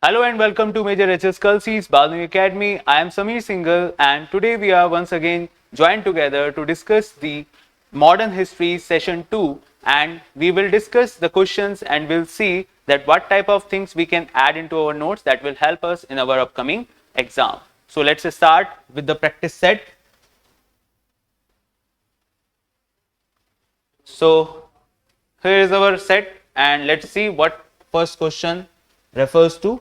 Hello and welcome to Major HS Culsi's Balnu Academy. I am Sameer Singhal and today we are once again joined together to discuss the modern history session 2, and we will discuss the questions and we'll see that what type of things we can add into our notes that will help us in our upcoming exam. So let's start with the practice set. So here is our set and let's see what first question refers to.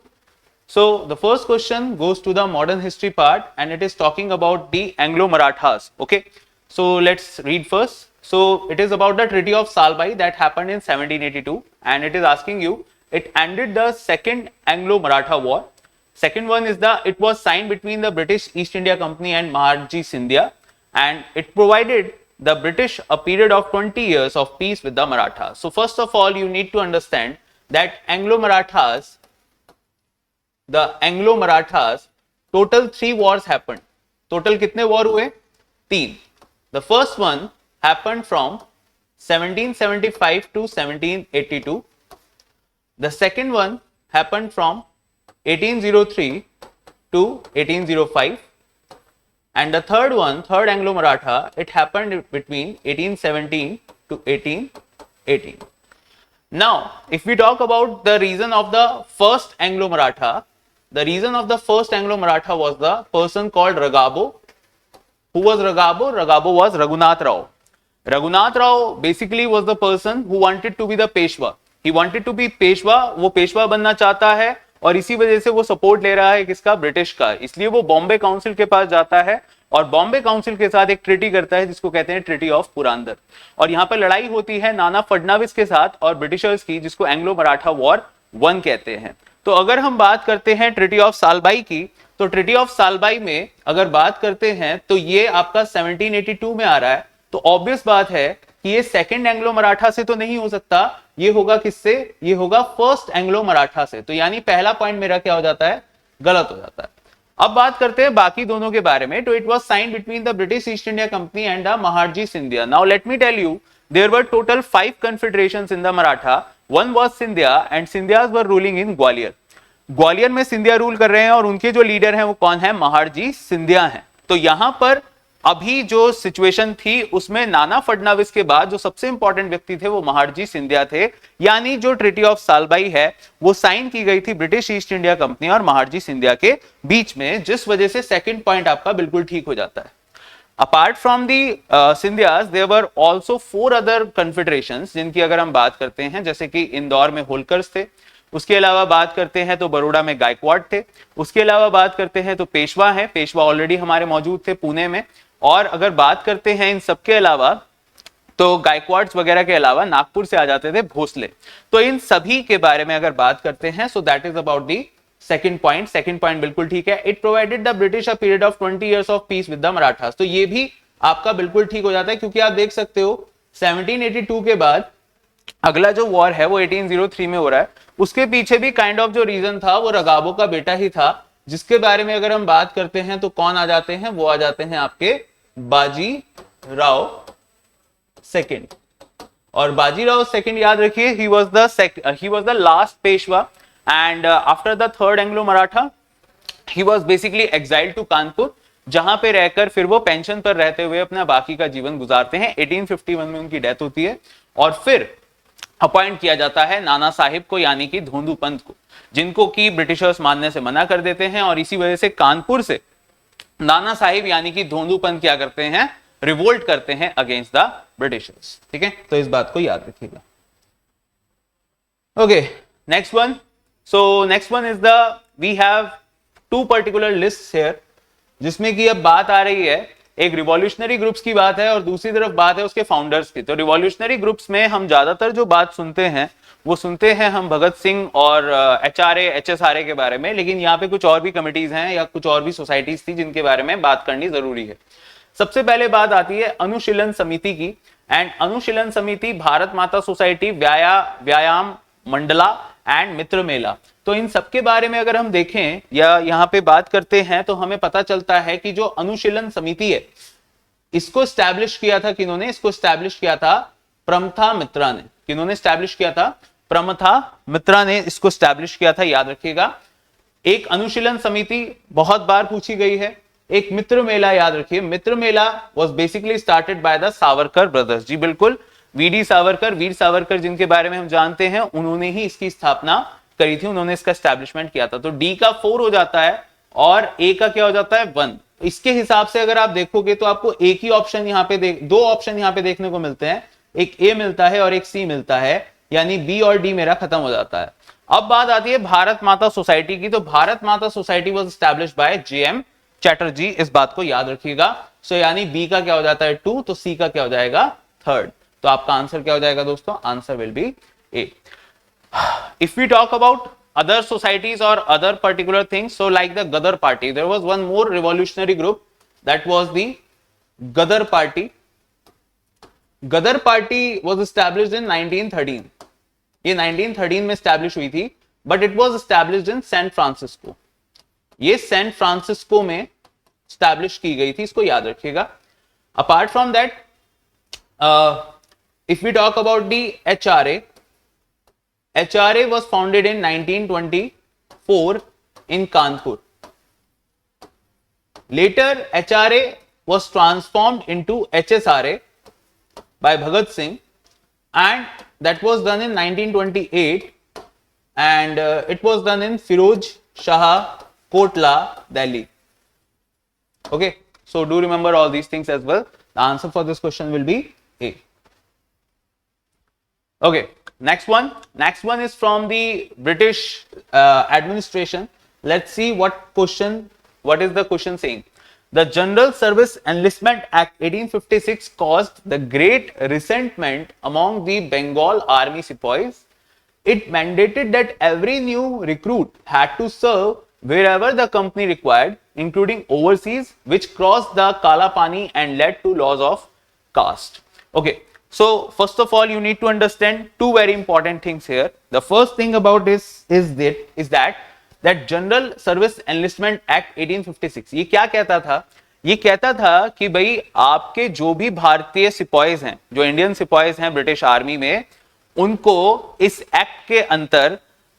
So the first question goes to the modern history part and it is talking about the Anglo-Marathas. Okay, so let's read first. So it is about the Treaty of Salbai that happened in 1782 and it is asking you, it ended the second Anglo-Maratha war. Second one is it was signed between the British East India Company and Maharji Scindia, and it provided the British a period of 20 years of peace with the Marathas. So first of all, you need to understand that Anglo-Marathas, total 3 wars happened. Total कितने war हुए? 3. The first one happened from 1775 to 1782. The second one happened from 1803 to 1805. And the third one, third Anglo-Maratha, it happened between 1817 to 1818. Now, if we talk about the reason of the first Anglo-Maratha, the reason of the first Anglo-Maratha was the person called Ragabo. Who was Ragabo? Ragabo was Raghunath Rao. Raghunath Rao basically was the person who wanted to be the Peshwa. He wanted to be Peshwa. वो पेशवा बनना चाहता है और इसी वजह से वो support ले रहा है किसका? ब्रिटिश का. इसलिए वो बॉम्बे काउंसिल के पास जाता है और बॉम्बे काउंसिल के साथ एक ट्रीटी करता है जिसको कहते हैं ट्रीटी ऑफ पुरंदर. और यहाँ पर लड़ाई होती है नाना फडणवीस के साथ और ब्रिटिशर्स की, जिसको एंग्लो मराठा वॉर 1 कहते हैं. तो अगर हम बात करते हैं ट्रीटी ऑफ सालबाई की, तो ट्रीटी ऑफ सालबाई में अगर बात करते हैं तो ये आपका 1782 में आ रहा है. तो ऑब्वियस बात है कि ये सेकंड एंग्लो मराठा से तो नहीं हो सकता, ये होगा किससे? ये होगा फर्स्ट एंग्लो मराठा से. तो यानी पहला पॉइंट मेरा क्या हो जाता है? गलत हो जाता है. अब बात करते हैं बाकी दोनों के बारे में. तो it was signed between the British East India Company and the महारजी Scindia. Now let me tell you, there were total 5 confederations in the Maratha. One was Scindia and Scindias were ruling in Gwalior. Gwalior में सिंधिया रूल कर रहे हैं और उनके जो लीडर हैं वो कौन है? महारजी सिंधिया हैं. तो यहां पर अभी जो सिचुएशन थी उसमें नाना फडणवीस के बाद जो सबसे इंपॉर्टेंट व्यक्ति थे वो महारजी सिंधिया थे. यानी जो ट्रीटी ऑफ सालबाई है वो साइन की गई थी ब्रिटिश ईस्ट इंडिया कंपनी और महारजी सिंधिया के बीच में, जिस वजह से सेकंड पॉइंट आपका बिल्कुल ठीक हो जाता है. Apart from the Scindias there were also 4 other confederations जिनकी अगर हम बात करते हैं, जैसे कि इंदौर में होलकर्स थे, उसके अलावा बात करते हैं तो बड़ौदा में गायकवाड़ थे, उसके अलावा बात करते हैं तो पेशवा है, पेशवा ऑलरेडी हमारे मौजूद थे पुणे में. और अगर बात करते हैं इन सबके अलावा तो गायकवाड्स वगैरह के अलावा नागपुर से आ जाते थे भोसले. तो इन सभी के बारे में अगर बात करते हैं सो that is about the second point. Second point बिल्कुल ठीक है. It provided the British a period of 20 years of peace with the Marathas. तो ये भी आपका बिल्कुल ठीक हो जाता है क्योंकि आप देख सकते हो 1782 के बाद अगला जो वॉर है वो 1803 में हो रहा है. उसके पीछे भी काइंड ऑफ जो रीजन था वो रगाबो का बेटा ही था, जिसके बारे में अगर हम बात करते हैं तो कौन आ जाते हैं? वो आ जाते हैं आपके बाजी राव सेकंड. और बाजी राव सेकंड याद रखिए, he was the last Peshwa and after the third Anglo Maratha he was basically exiled to Kanpur, जहां पे रहकर फिर वो पेंशन पर रहते हुए अपना बाकी का जीवन गुजारते हैं. 1851 में उनकी डेथ होती है और फिर अपॉइंट किया जाता है नाना साहिब को, यानी कि धोंदू पंत को, जिनको की ब्रिटिशर्स मानने से मना कर देते हैं. और इसी वजह से कानपुर से नाना साहिब यानी कि धोंदू पंत क्या करते हैं? रिवोल्ट करते हैं अगेंस्ट द ब्रिटिशर्स. ठीक है, तो इस बात को याद रखिएगा. Okay, next one. So next one is we have 2 particular lists here, जिसमें कि अब बात आ रही है एक रिवॉल्यूशनरी ग्रुप्स की बात है और दूसरी तरफ बात है उसके फाउंडर्स की. तो रिवॉल्यूशनरी ग्रुप्स में हम ज्यादातर जो बात सुनते हैं वो सुनते हैं हम भगत सिंह और HRA HSRA के बारे में, लेकिन यहाँ पे कुछ और भी कमिटीज हैं या कुछ और भी सोसाइटीज थी जिनके बारे में बात करनी जरूरी है. सबसे पहले बात आती है अनुशीलन समिति की. एंड अनुशीलन समिति, भारत माता सोसाइटी, व्यायाम मंडला एंड मित्र मेला. तो इन सबके बारे में अगर हम देखें या यहाँ पे बात करते हैं तो हमें पता चलता है कि जो अनुशीलन समिति है इसको स्टैब्लिश किया था किन्होंने? इसको स्टैब्लिश किया था प्रमथा मित्रा ने. किन्होंने स्टैब्लिश किया था? प्रमथा मित्रा ने इसको स्टैब्लिश किया था, याद रखिएगा. एक अनुशीलन समिति बहुत बार पूछी गई है, एक मित्र मेला याद रखिए, Mitra Mela was basically started by the Savarkar brothers, जी बिल्कुल, वीडी सावरकर, वीर सावरकर जिनके बारे में हम जानते हैं, उन्होंने ही इसकी स्थापना करी थी, उन्होंने इसका एस्टैब्लिशमेंट किया था। तो डी का 4 हो जाता है और ए का क्या हो जाता है 1। इसके हिसाब से अगर आप देखोगे तो आपको एक ही ऑप्शन यहाँ पे दो ऑप्शन यहाँ पे देखने को मिलते हैं, एक ए मिलता है और एक सी मिलता है, यानी बी और डी मेरा खत्म हो जाता है। अब बात आती है भारत माता सोसाइटी की, तो भारत माता society was established bye JM Chatterjee, इस बात को याद रखिएगा। सो यानी बी का क्या हो जाता है 2, तो सी का क्या हो जाएगा 3rd। तो आपका आंसर क्या हो जाएगा दोस्तों, answer will be A. If we talk about other societies or other particular things, so like the Gadar party, there was one more revolutionary group, that was the Gadar party. Gadar party was established in 1913. ये 1913 में establish हुई थी, but it was established in San Francisco. ये San Francisco में establish की गई थी, इसको याद रखिएगा। Apart from that, if we talk about the HRA, HRA was founded in 1924 in Kanpur. Later, HRA was transformed into HSRA by Bhagat Singh, and that was done in 1928, and it was done in Firoz Shah Kotla, Delhi. Okay, so do remember all these things as well. The answer for this question will be A. Okay. Next one is from the British administration. Let's see what is the question saying. The General Service Enlistment Act 1856 caused the great resentment among the Bengal Army sepoys. It mandated that every new recruit had to serve wherever the company required, including overseas, which crossed the Kala Pani and led to laws of caste. Okay. So first of all, you need to understand two very important things here. The first thing about this is that General Service Enlistment Act 1856 ये क्या कहता था? ये कहता था कि भाई आपके जो भी भारतीय सिपाहीज हैं, जो इंडियन सिपाहीज हैं ब्रिटिश आर्मी में, उनको इस एक्ट के अंतर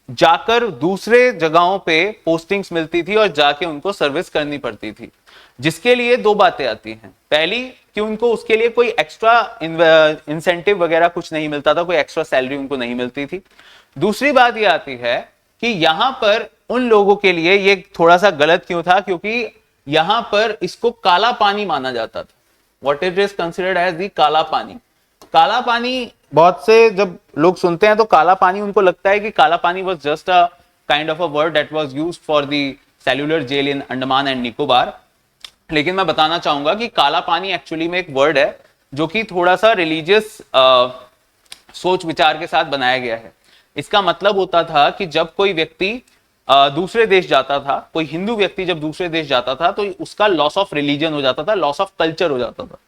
जाकर दूसरे जगहों पे पोस्टिंग्स मिलती थी और जाके उनको सर्विस करनी पड़ती थी, जिसके लिए दो बातें आती हैं। पहली कि उनको उसके लिए कोई एक्स्ट्रा इंसेंटिव वगैरह कुछ नहीं मिलता था, कोई एक्स्ट्रा सैलरी उनको नहीं मिलती थी। दूसरी बात ये आती है कि यहां पर उन लोगों के लिए ये थोड़ा सा गलत क्यों था, क्योंकि यहां पर इसको काला पानी माना जाता था। What it is considered as the Kala Pani. काला पानी बहुत से जब लोग सुनते हैं तो काला पानी उनको लगता है कि Kala Pani was just a kind of a word that was used for the cellular jail in Andaman and Nicobar. लेकिन मैं बताना चाहूंगा कि काला पानी एक्चुअली में एक वर्ड है जो कि थोड़ा सा रिलीजियस सोच विचार के साथ बनाया गया है। इसका मतलब होता था कि जब कोई व्यक्ति दूसरे देश जाता था, कोई हिंदू व्यक्ति जब दूसरे देश जाता था तो उसका लॉस ऑफ रिलीजन हो जाता था, लॉस ऑफ कल्चर हो जाता था।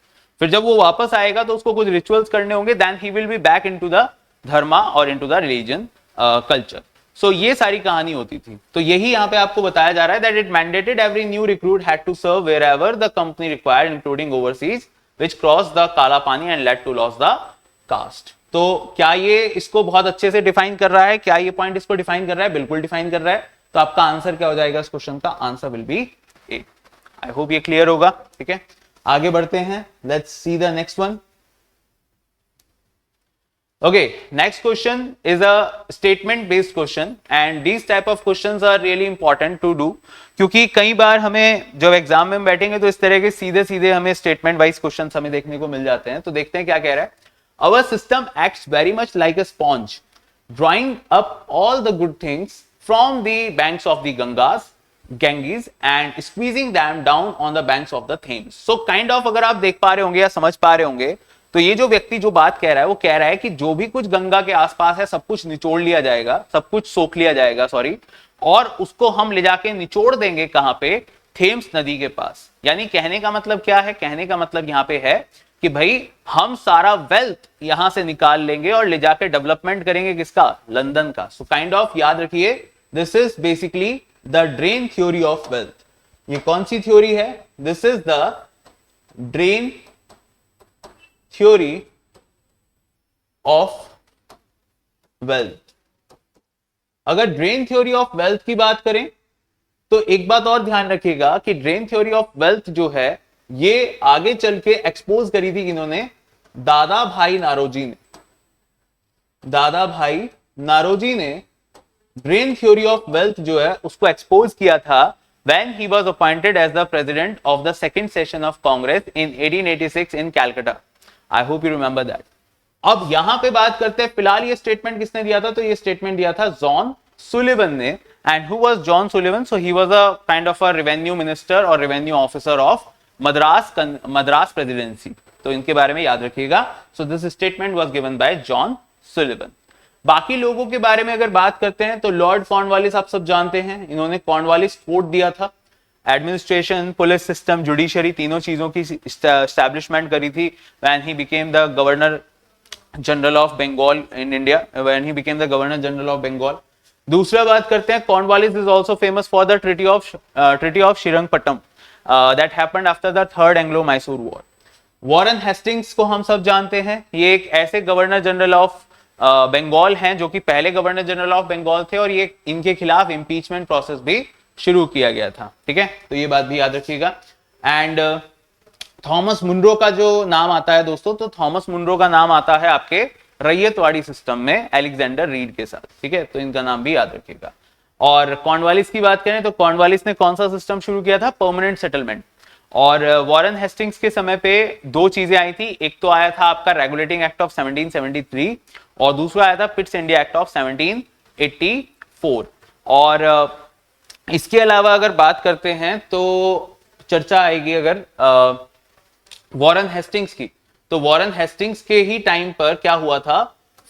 फिर जब वो वापस आएगा तो उसको कुछ रिचुअल्स करने होंगे, then he will be back into the dharma और into the religion culture. So ये सारी कहानी होती थी। तो यही यहाँ पे आपको बताया जा रहा है that it mandated every new recruit had to serve wherever the company required including overseas which cross the Kala Pani and led to loss the caste. तो क्या ये इसको बहुत अच्छे से डिफाइन कर रहा है? क्या ये पॉइंट इसको डिफाइन कर रहा है? बिल्कुल डिफाइन कर रहा है। तो आपका आंसर क्या हो जाएगा इस क्वेश्चन का? Answer will be A. I hope ये क्लियर होगा। ठीक है, आगे बढ़ते हैं। Let's see the next one. Okay, next question is a statement based question and these type of questions are really important to do, क्योंकि कई बार हमें जब एग्जाम में बैठेंगे तो इस तरह के सीधे सीधे हमें स्टेटमेंट वाइज क्वेश्चंस हमें देखने को मिल जाते हैं। तो देखते हैं क्या कह रहा है। Our system acts very much like a sponge, drawing up all the good things from the banks of the Ganges and squeezing them down on the banks of the Thames. So kind of अगर आप देख पा रहे होंगे या समझ पा रहे होंगे तो ये जो व्यक्ति जो बात कह रहा है वो कह रहा है कि जो भी कुछ गंगा के आसपास है सब कुछ निचोड़ लिया जाएगा, सब कुछ सोख लिया जाएगा, सॉरी, और उसको हम ले जाके निचोड़ देंगे कहां पे? थेम्स नदी के पास। यानी कहने का मतलब क्या है? कहने का मतलब यहां पे है कि भाई हम सारा वेल्थ यहां से निकाल लेंगे और ले जाके डेवलपमेंट करेंगे किसका? लंदन का। सो काइंड ऑफ याद रखिए, this is basically the drain theory of wealth. ये कौन सी थ्योरी है? This is the drain theory of wealth. अगर ड्रेन थ्योरी ऑफ वेल्थ की बात करें तो एक बात और ध्यान रखिएगा कि ड्रेन थ्योरी ऑफ वेल्थ जो है ये आगे चल के एक्सपोज करी थी इन्होंने दादा भाई नारोजी ने। दादा भाई नारोजी ने ड्रेन थ्योरी ऑफ वेल्थ जो है उसको एक्सपोज किया था when he was appointed as the president of the second session of Congress in 1886 in Calcutta. I hope you remember that. अब यहां पे बात करते हैं फिलहाल ये स्टेटमेंट किसने दिया था, तो ये स्टेटमेंट दिया था जॉन सुलिवन ने। And who was John Sullivan? So he was a kind of a revenue minister और revenue officer of Madras presidency. तो इनके बारे में याद रखिएगा। So this statement was given by John Sullivan. बाकी लोगों के बारे में अगर बात करते हैं तो लॉर्ड कॉर्नवालिस आप सब जानते हैं, इन्होंने कॉर्नवालिस फोर्ट दिया था। एडमिनिस्ट्रेशन, पुलिस सिस्टम, जुडिशरी, तीनों चीजों की एस्टैब्लिशमेंट करी थी when he became the governor general of Bengal in India, when he became the governor general of Bengal. दूसरा बात करते हैं, Cornwallis is also famous for the treaty of Srirangapatnam that happened after the third Anglo Mysore war. Warren Hastings को हम सब जानते हैं, ये एक ऐसे गवर्नर जनरल ऑफ बंगाल हैं जो कि पहले गवर्नर जनरल ऑफ बंगाल थे और ये इनके खिलाफ इंपीचमेंट प्रोसेस भी शुरू किया गया था। ठीक है, तो ये बात भी याद रखिएगा। एंड थॉमस मुनरो का जो नाम आता है दोस्तों, तो थॉमस मुनरो का नाम आता है आपके रैयतवाड़ी सिस्टम में अलेक्जेंडर रीड के साथ। ठीक है, तो इनका नाम भी याद रखिएगा। और कॉर्नवालिस की बात करें तो कॉर्नवालिस ने कौन सा सिस्टम शुरू किया था? Permanent settlement. और वॉरेन हेस्टिंग्स के समय पे दो चीजें आई थी, एक तो आया था आपका रेगुलेटिंग एक्ट ऑफ 1773 और दूसरा आया था पिट्स इंडिया एक्ट ऑफ 1784। और इसके अलावा अगर बात करते हैं तो चर्चा आएगी अगर वॉरेन हेस्टिंग्स की, तो वॉरेन हेस्टिंग्स के ही टाइम पर क्या हुआ था?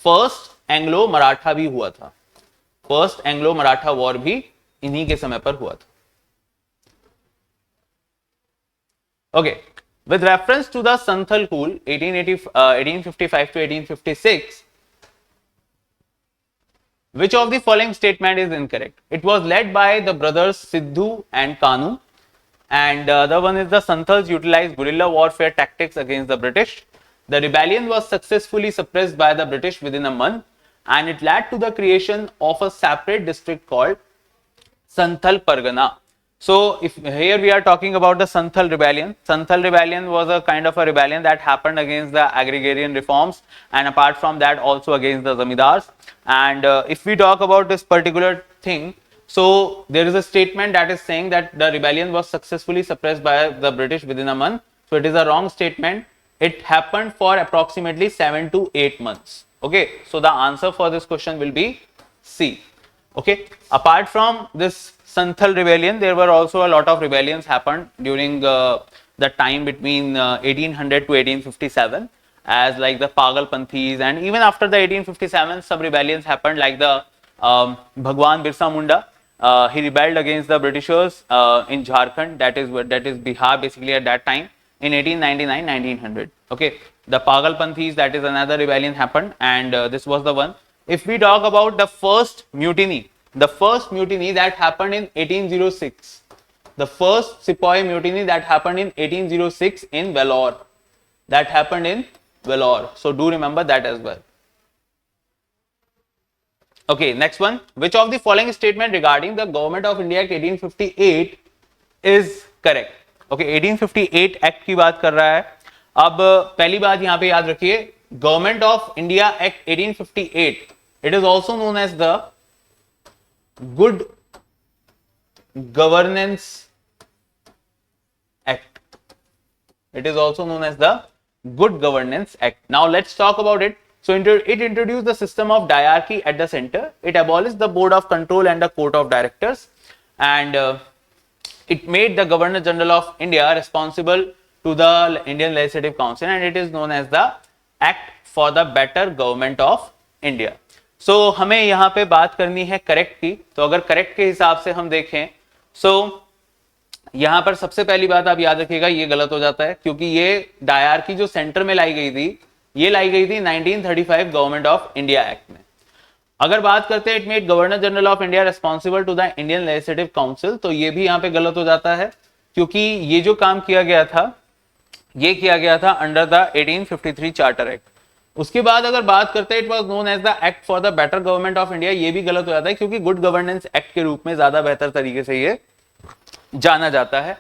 फर्स्ट एंग्लो मराठा भी हुआ था। फर्स्ट एंग्लो मराठा वॉर भी इन्हीं के समय पर हुआ था। Okay, with reference to the Santhal Coup 1855 to 1856, which of the following statement is incorrect? It was led by the brothers Sidhu and Kanu, and the other one is the Santhals utilized guerrilla warfare tactics against the British. The rebellion was successfully suppressed by the British within a month, and it led to the creation of a separate district called Santhal Pargana. So if here we are talking about the Santhal rebellion. Santhal rebellion was a kind of a rebellion that happened against the agrarian reforms and apart from that also against the zamindars. And if we talk about this particular thing, so there is a statement that is saying that the rebellion was successfully suppressed by the British within a month. So it is a wrong statement. It happened for approximately 7 to 8 months. Okay, so the answer for this question will be C. Okay, apart from this Santhal rebellion, there were also a lot of rebellions happened during the time between 1800 to 1857, as like the Pagalpanthis, and even after the 1857, some rebellions happened like the Bhagwan Birsa Munda. He rebelled against the Britishers in Jharkhand, that is Bihar basically at that time in 1899-1900. Okay, the Pagalpanthis, that is another rebellion happened, and this was the one. If we talk about the first mutiny that happened in 1806, the first Sepoy mutiny that happened in 1806 in Vellore, that happened in Vellore. So do remember that as well. Okay, next one. Which of the following statement regarding the Government of India Act 1858 is correct? Okay, 1858 act की बात कर रहा है। अब पहली बात यहां पे याद रखिए, government of India act 1858, it is also known as the Good Governance Act. It is also known as the Good Governance Act. Now let's talk about it. So it introduced the system of diarchy at the center. It abolished the board of control and the court of directors, and it made the Governor General of India responsible to the Indian Legislative Council, and it is known as the Act for the Better Government of India. So हमें यहाँ पे बात करनी है correct की। तो अगर correct के हिसाब से हम देखें, so यहाँ पर सबसे पहली बात आप याद रखिएगा, ये गलत हो जाता है क्योंकि ये डायरकी जो सेंटर में लाई गई थी, ये लाई गई थी 1935 गवर्नमेंट ऑफ इंडिया एक्ट में। अगर बात करते हैं it made governor general of India responsible to the Indian legislative council, तो ये भी यहाँ पे गलत हो जाता है क्योंकि ये जो काम किया गया था, ये किया गया था अंडर द 1853 चार्टर एक्ट। उसके बाद अगर बात करते हैं it was known as the act for the better government of India, ये भी गलत हो जाता है क्योंकि गुड गवर्नेंस एक्ट के रूप में ज्यादा बेहतर तरीके से ये जाना जाता है।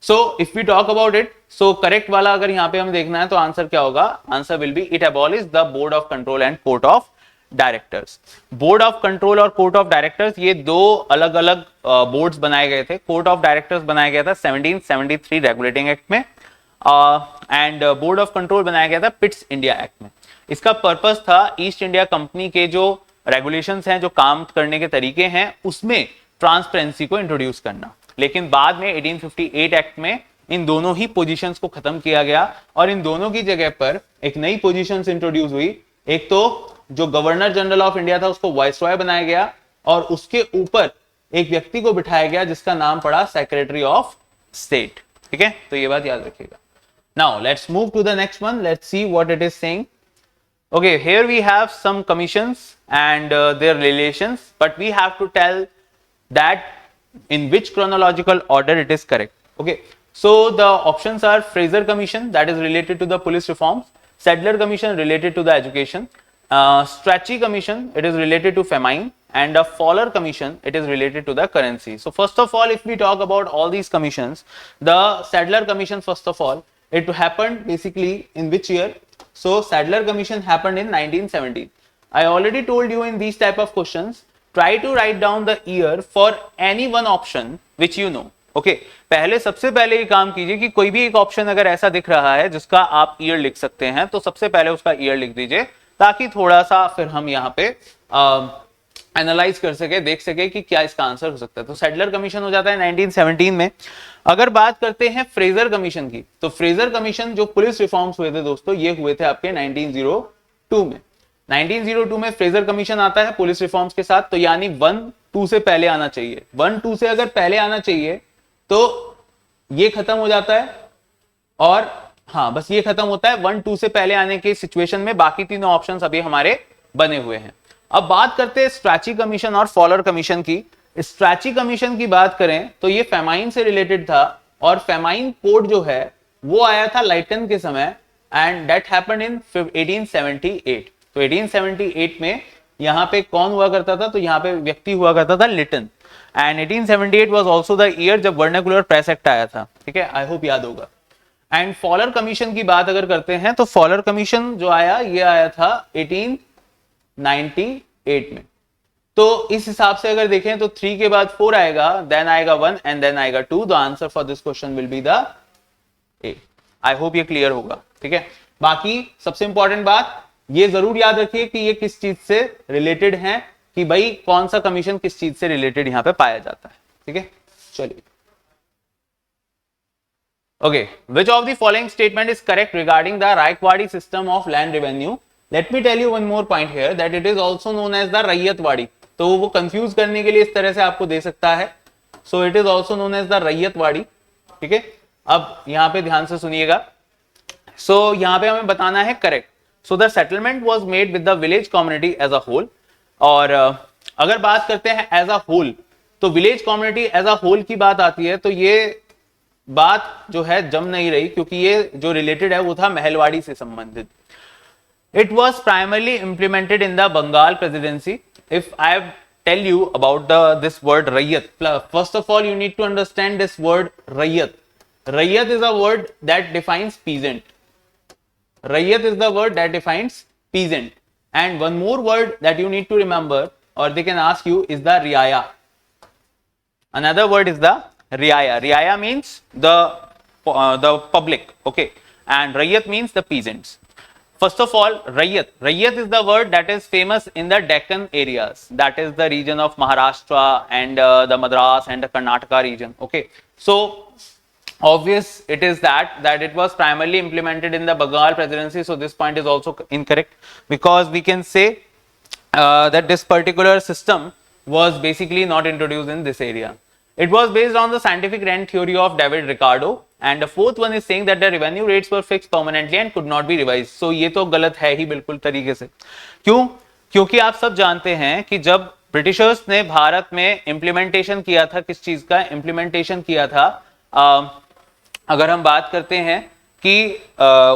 So if we talk about it, so correct वाला अगर यहाँ पे हमें देखना है तो आंसर क्या होगा, answer will be it abolish the board of control and court of directors. Board of control और कोर्ट ऑफ डायरेक्टर्स ये दो अलग अलग बोर्ड्स बनाए गए थे। कोर्ट ऑफ डायरेक्टर्स बनाया गया था 1773 रेगुलेटिंग एक्ट में, एंड बोर्ड ऑफ कंट्रोल बनाया गया था पिट्स इंडिया एक्ट में। इसका पर्पस था ईस्ट इंडिया कंपनी के जो रेगुलेशंस हैं, जो काम करने के तरीके हैं, उसमें ट्रांसपेरेंसी को इंट्रोड्यूस करना। लेकिन बाद में 1858 एक्ट में इन दोनों ही पोजीशंस को खत्म किया गया और इन दोनों की जगह पर एक नई पोजीशंस इंट्रोड्यूस हुई। एक तो जो गवर्नर जनरल ऑफ इंडिया था उसको वाइसरॉय बनाया गया और उसके ऊपर एक व्यक्ति को बिठाया गया जिसका नाम पड़ा सेक्रेटरी ऑफ स्टेट। ठीक है, तो ये बात याद रखिएगा। Now let's move to the next one, let's see what it is saying. Okay, here we have some commissions and their relations, but we have to tell that in which chronological order it is correct. Okay, so the options are Fraser Commission, that is related to the police reforms, Sadler Commission related to the education, Strachey Commission, it is related to famine, and a Fowler Commission, it is related to the currency. So first of all, if we talk about all these commissions, the Sadler Commission, first of all, it happened basically in which year? So Sadler Commission happened in 1917. I already told you in these type of questions, try to write down the year for any one option which you know. Okay, पहले सबसे पहले ये काम कीजिए कि कोई भी एक ऑप्शन अगर ऐसा दिख रहा है जिसका आप ईयर लिख सकते हैं तो सबसे पहले उसका ईयर लिख दीजिए, ताकि थोड़ा सा फिर हम यहाँ पे एनालाइज कर सके, देख सके कि क्या इसका आंसर हो सकता है। तो सैडलर कमीशन हो जाता है 1917 में। अगर बात करते हैं फ्रेजर कमीशन की, तो फ्रेजर कमीशन जो पुलिस रिफॉर्म्स हुए थे दोस्तों, ये हुए थे आपके 1902 में। 1902 में फ्रेजर कमीशन आता है पुलिस रिफॉर्म्स के साथ, तो यानी 1-2 से पहले आना चाहिए। 1-2 से अगर पहले आना चाहिए तो ये खत्म हो जाता है, और हाँ बस ये खत्म होता है 1-2 से पहले आने के सिचुएशन में। बाकी तीनों ऑप्शंस अभी हमारे बने हुए हैं। अब बात करते हैं स्ट्रैची कमीशन और फॉलर कमीशन की। स्ट्रैची कमीशन की बात करें तो ये फेमाइन से रिलेटेड था, और फेमाइन कोड जो है वो आया था लाइटन के समय, एंड दैट हैपेंड इन 1878। तो 1878 में यहाँ पे कौन हुआ करता था, तो यहाँ पे व्यक्ति हुआ करता था Lytton, and 1878 was also the year जब वर्नाकुलर प्रेस एक्ट आया था। ठीक है, आई होप याद होगा। एंड फॉलर कमीशन की बात अगर करते हैं तो फॉलर कमीशन जो आया, ये आया था 1898 में। तो इस हिसाब से अगर देखें तो 3 के बाद 4 आएगा, देन आएगा 1 एंड देन आएगा 2। The answer for this question will be the A. I hope ये क्लियर होगा। ठीक है, बाकी सबसे इंपॉर्टेंट बात ये जरूर याद रखिए कि ये किस चीज से रिलेटेड है, कि भाई कौन सा कमीशन किस चीज से रिलेटेड यहां पे पाया जाता है। ठीक है, चलिए। Okay, which of the following statement is correct regarding the Raikwadi system of land revenue? Let me tell you one more point here, that it is also known as the Raiyatwadi. तो वो confuse करने के लिए इस तरह से आपको दे सकता है। So it is also known as the Raiyatwadi. ठीक है, अब यहाँ पे ध्यान से सुनिएगा। So यहाँ पे हमें बताना है correct. So the settlement was made with the village community as a whole. और अगर बात करते हैं as a whole, तो village community as a whole की बात आती है तो ये बात जो है जम नहीं रही, क्योंकि ये जो रिलेटेड है वो था महलवाड़ी से संबंधित। It was primarily implemented in the Bengal presidency. If I tell you about this word Raiyat, first of all you need to understand this word Raiyat. Raiyat is a word that defines peasant. Raiyat is the word that defines peasant. And one more word that you need to remember, or they can ask you, is the Riaya. Another word is the Riaya. Riaya means the public, okay, and Raiyat means the peasants. First of all, Raiyat. Raiyat is the word that is famous in the Deccan areas. That is the region of Maharashtra and the Madras and the Karnataka region. Okay, so obvious it is that it was primarily implemented in the Bengal presidency. So this point is also incorrect, because we can say that this particular system was basically not introduced in this area. It was based on the scientific rent theory of David Ricardo, and the fourth one is saying that the revenue rates were fixed permanently and could not be revised. So ये तो गलत है ही बिल्कुल तरीके से। क्यों? क्योंकि आप सब जानते हैं कि जब ब्रिटिशर्स ने भारत में इम्प्लीमेंटेशन किया था, किस चीज का इम्प्लीमेंटेशन किया था, अगर हम बात करते हैं कि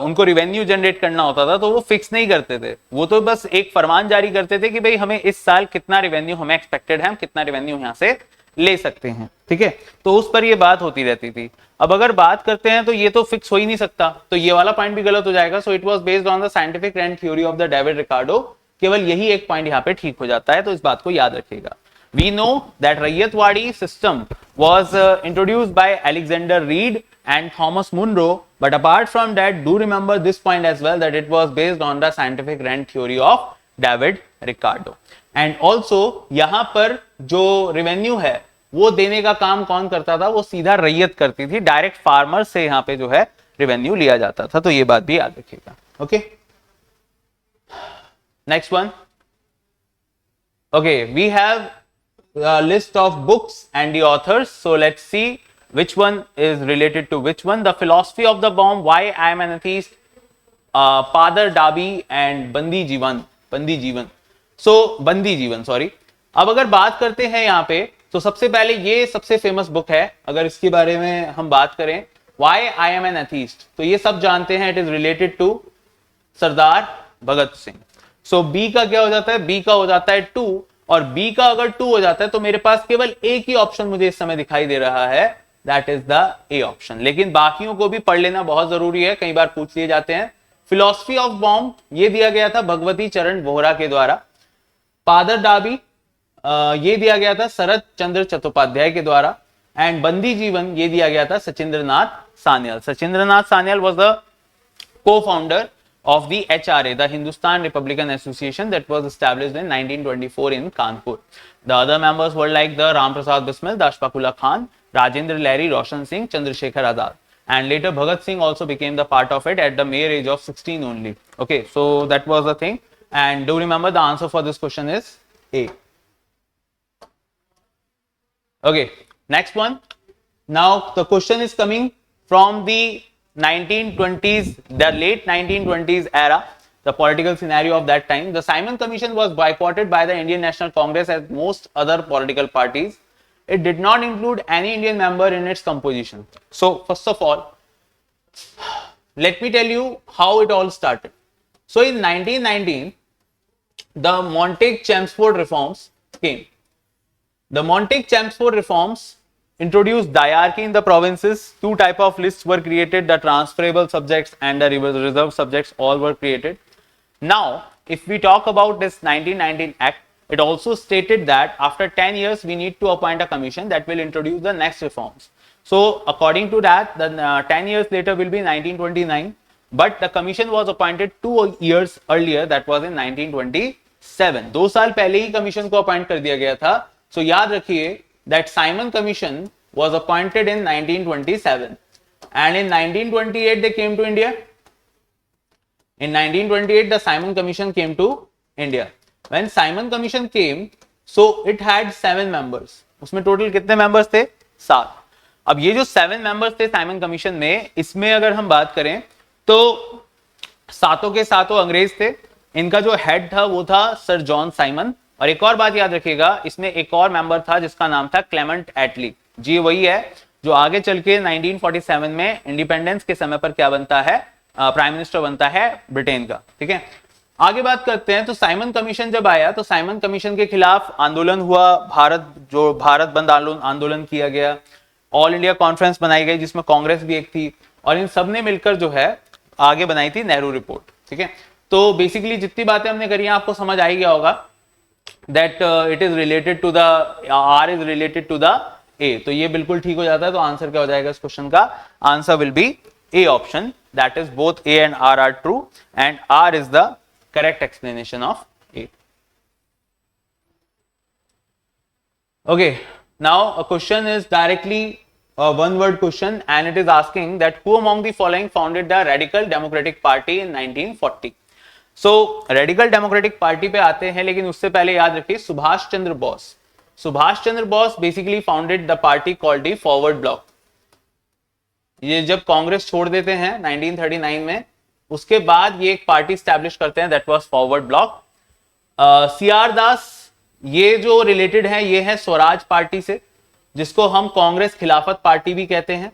उनको रिवेन्यू जनरेट करना होता था तो वो फिक्स नहीं करते थे, वो तो बस एक फरमान जारी करते थे कि भाई हमें इस साल कितना रिवेन्यू हमें एक्सपेक्टेड है, हम कितना रिवेन्यू यहाँ से ले सकते हैं, ठीक है। तो उस पर ये बात होती रहती थी। अब अगर बात करते हैं तो ये तो फिक्स हो ही नहीं सकता, तो ये वाला पॉइंट भी गलत हो जाएगा। So it was based on the scientific rank theory of the David Ricardo, केवल यही एक पॉइंट यहाँ पे ठीक हो जाता है, तो इस बात को याद रखिएगा। We know that Rayatwadi system was introduced by Alexander Reed and Thomas Munro, but apart from that, do remember this point as well, that it was based on the scientific rent theory of David Ricardo. And also यहाँ पर जो revenue है वो देने का काम कौन करता था, वो सीधा रैयत करती थी, डायरेक्ट फार्मर से यहाँ पे जो है रेवेन्यू लिया जाता था, तो ये बात भी याद रखिएगा। Okay, next one. Okay, we have a list of books and the authors. So let's see which one is related to which one. The Philosophy of the Bomb, Why I Am an Atheist, Padar Dabi and Bandi Jeevan. Bandi Jeevan. So Bandi Jeevan, sorry. अब अगर बात करते हैं यहाँ पे, तो सबसे पहले ये सबसे फेमस बुक है। अगर इसके बारे में हम बात करें, Why I Am an Atheist, तो ये सब जानते हैं, it is related to Sardar Bhagat Singh. So B का क्या हो जाता है, बी का हो जाता है 2, और बी का अगर 2 हो जाता है तो मेरे पास केवल एक ही ऑप्शन मुझे इस समय दिखाई दे रहा है, that is the A option. लेकिन बाकियों को भी पढ़ लेना बहुत जरूरी है, कई बार पूछ लिए जाते हैं। फिलॉसफी ऑफ बॉम्ब ये दिया गया था भगवती चरण वोहरा के द्वारा। पादर डाबी ये दिया गया था शरद चंद्र चट्टोपाध्याय के द्वारा। एंड बंदी जीवन ये दिया गया था Sachindra Nath Sanyal. Sachindra Nath Sanyal was the co-founder of the HRA, the Hindustan Republican Association, that was established in 1924 in Kanpur. The other members were like the Ram Prasad Bismil, Dashpakula Khan, Rajendra Lahiri, Roshan Singh, Chandrasekhar Azad, and later Bhagat Singh also became the part of it at the mere age of 16 only. Okay, so that was the thing, and do remember the answer for this question is A. Okay, next one. Now the question is coming from the 1920s, the late 1920s era, the political scenario of that time. The Simon Commission was boycotted by the Indian National Congress as most other political parties. It did not include any Indian member in its composition. So first of all, let me tell you how it all started. So in 1919, the Montague-Chelmsford reforms came. The Montague-Chelmsford reforms introduced diarchy in the provinces. 2 types of lists were created, the transferable subjects and the reserved subjects, all were created. Now, if we talk about this 1919 Act, it also stated that after 10 years, we need to appoint a commission that will introduce the next reforms. So, according to that, the 10 years later will be 1929, but the commission was appointed 2 years earlier, that was in 1927. 2 साल पहले ही commission को appoint कर दिया गया था. So, याद रखिए that Simon Commission was appointed in 1927, and in 1928 they came to India. In 1928 the Simon Commission came to India. When Simon Commission came, so it had 7 members. उसमें टोटल कितने members थे? 7. अब ये जो 7 मेंबर्स थे Simon commission में, इसमें अगर हम बात करें तो 7 के 7 अंग्रेज थे। इनका जो हेड था वो था सर जॉन साइमन। और एक और बात याद रखिएगा, इसमें एक और मेंबर था जिसका नाम था क्लेमेंट एटली। जी वही है जो आगे चल के 1947 में इंडिपेंडेंस के समय पर क्या बनता है, प्राइम मिनिस्टर बनता है ब्रिटेन का। ठीक है, आगे बात करते हैं। तो साइमन कमीशन जब आया तो साइमन कमीशन के खिलाफ आंदोलन हुआ, भारत बंद आंदोलन किया गया, ऑल इंडिया कॉन्फ्रेंस बनाई गई जिसमें कांग्रेस भी एक थी, और इन सब ने मिलकर जो है आगे बनाई थी नेहरू रिपोर्ट। ठीक है, तो बेसिकली जितनी बातें हमने करी हैं आपको समझ आ ही गया होगा that it is related to the R is related to the A, तो ये बिल्कुल ठीक हो जाता है। तो आंसर क्या हो जाएगा इस क्वेश्चन का? Answer will be A option, that is both A and R are true and R is the correct explanation of A. Okay, now a question is directly a one word question and it is asking that who among the following founded the Radical Democratic Party in 1940? So Radical Democratic Party पे आते हैं, लेकिन उससे पहले याद रखिए Subhash Chandra Bose. Subhash Chandra Bose basically founded the party called the Forward Bloc. ये जब कांग्रेस छोड़ देते हैं 1939 में, उसके बाद ये एक पार्टी स्टैब्लिश करते हैं, that was Forward Bloc. C R Das ये जो रिलेटेड है ये है स्वराज पार्टी से, जिसको हम कांग्रेस खिलाफत पार्टी भी कहते हैं।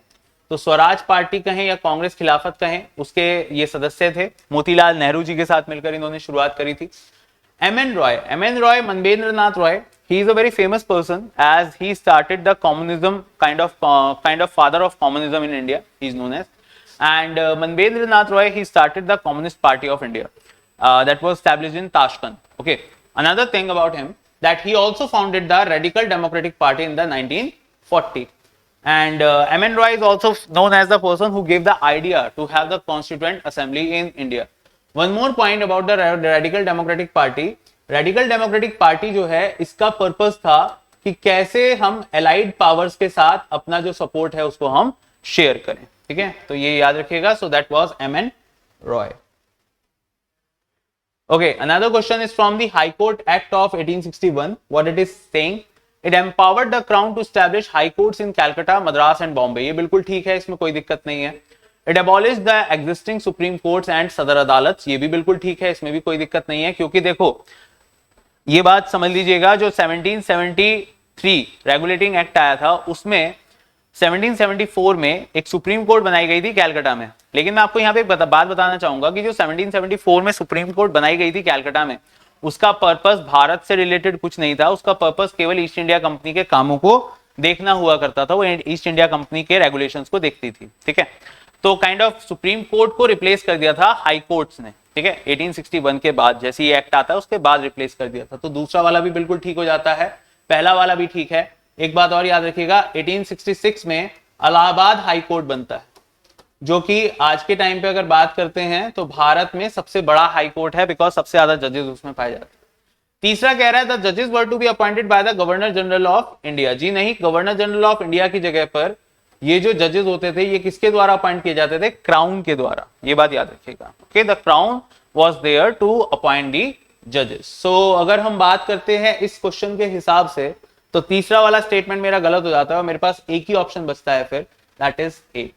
तो स्वराज पार्टी कहें या कांग्रेस खिलाफत कहें, उसके ये सदस्य थे। मोतीलाल नेहरू जी के साथ मिलकर इन्होंने शुरुआत करी थी। M N Roy, Manvendra Nath Roy, he is a very famous person as he started the communism kind of father of communism in India. He is known as, and Manvendranath Roy, he started the Communist Party of India that was established in Tashkent. Okay, another thing about him that he also founded the Radical Democratic Party in the 1940. And M.N. Roy is also known as the person who gave the idea to have the Constituent Assembly in India. One more point about the Radical Democratic Party. Radical Democratic Party जो है इसका purpose था कि कैसे हम allied powers के साथ अपना जो सपोर्ट है उसको हम शेयर करें. ठीक है, तो ये याद रखिएगा. सो that was M.N. Roy. Okay, another question is from the High Court Act of 1861. What it is saying? It empowered the crown to establish high courts in Calcutta, Madras and Bombay. ये बिल्कुल ठीक है, इसमें कोई दिक्कत नहीं है. It abolished the existing Supreme Courts and सदर अदालत. ये भी बिल्कुल ठीक है, इसमें भी कोई दिक्कत नहीं है, क्योंकि देखो ये बात समझ लीजिएगा, जो 1773 रेगुलेटिंग एक्ट आया था उसमें 1774 में एक सुप्रीम कोर्ट बनाई गई थी कैलकाटा में. लेकिन मैं आपको यहाँ पे बात बताना चाहूंगा कि जो 1774 में सुप्रीम कोर्ट बनाई गई थी कैलकाटा में, उसका पर्पस भारत से रिलेटेड कुछ नहीं था. उसका पर्पस केवल ईस्ट इंडिया कंपनी के कामों को देखना हुआ करता था. वो ईस्ट इंडिया कंपनी के रेगुलेशंस को देखती थी. ठीक है, तो काइंड ऑफ सुप्रीम कोर्ट को रिप्लेस कर दिया था हाई कोर्ट्स ने. ठीक है, 1861 के बाद जैसे ये एक्ट आता है उसके बाद रिप्लेस कर दिया था. तो दूसरा वाला भी बिल्कुल ठीक हो जाता है, पहला वाला भी ठीक है. एक बात और याद रखिएगा, 1866 में इलाहाबाद हाई कोर्ट बनता है, जो कि आज के टाइम पे अगर बात करते हैं तो भारत में सबसे बड़ा हाई कोर्ट है, बिकॉज सबसे ज्यादा जजेस उसमें पाए जाते हैं. तीसरा कह रहा है द जजेस were to be appointed by the governor general of India. जी नहीं, गवर्नर जनरल ऑफ इंडिया की जगह पर ये जो जजेस होते थे ये किसके द्वारा अपॉइंट किए जाते थे? क्राउन के द्वारा. ये बात याद रखिएगा. Okay, the crown was there to appoint the जजेस. सो अगर हम बात करते हैं इस क्वेश्चन के हिसाब से तो तीसरा वाला स्टेटमेंट मेरा गलत हो जाता है और मेरे पास एक ही ऑप्शन बचता है फिर, that is a.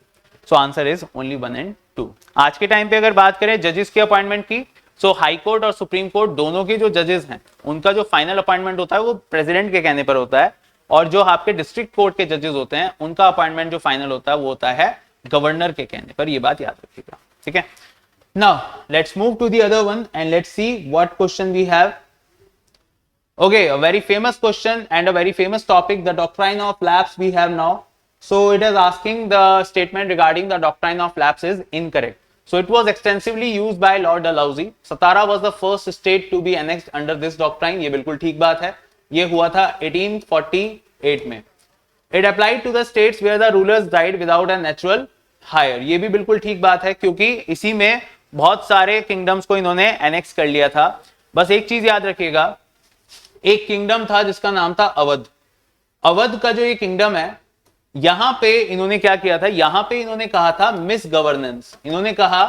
So answer is only 1 and 2. आज के टाइम पे अगर बात करें जजेस की अपॉइंटमेंट की, सो हाई कोर्ट और सुप्रीम कोर्ट दोनों के जो जजेस हैं उनका जो फाइनल अपॉइंटमेंट होता है वो प्रेसिडेंट के कहने पर होता है, और जो आपके डिस्ट्रिक्ट कोर्ट के जजेस होते हैं उनका अपॉइंटमेंट जो फाइनल होता है वो होता है गवर्नर के कहने पर. ये बात याद रखिएगा. ठीक है, now let's move to the other one and let's see what question we have. Okay, a very famous question and a very famous topic, the doctrine of lapse we have now. So it is asking the statement regarding the doctrine of lapse is incorrect. So it was extensively used by Lord Dalhousie. Satara was the first state to be annexed under this doctrine. ये बिल्कुल ठीक बात है. ये हुआ था 1848 में. It applied to the states where the rulers died without a natural heir. ये भी बिल्कुल ठीक बात है, क्योंकि इसी में बहुत सारे किंगडम्स को इन्होंने एनेक्स कर लिया था. बस एक चीज याद रखिएगा, एक किंगडम था जिसका नाम था अवध. अवध का जो ये किंगडम है, यहां पे इन्होंने क्या किया था, यहां पे इन्होंने कहा था मिस गवर्नेंस. इन्होंने कहा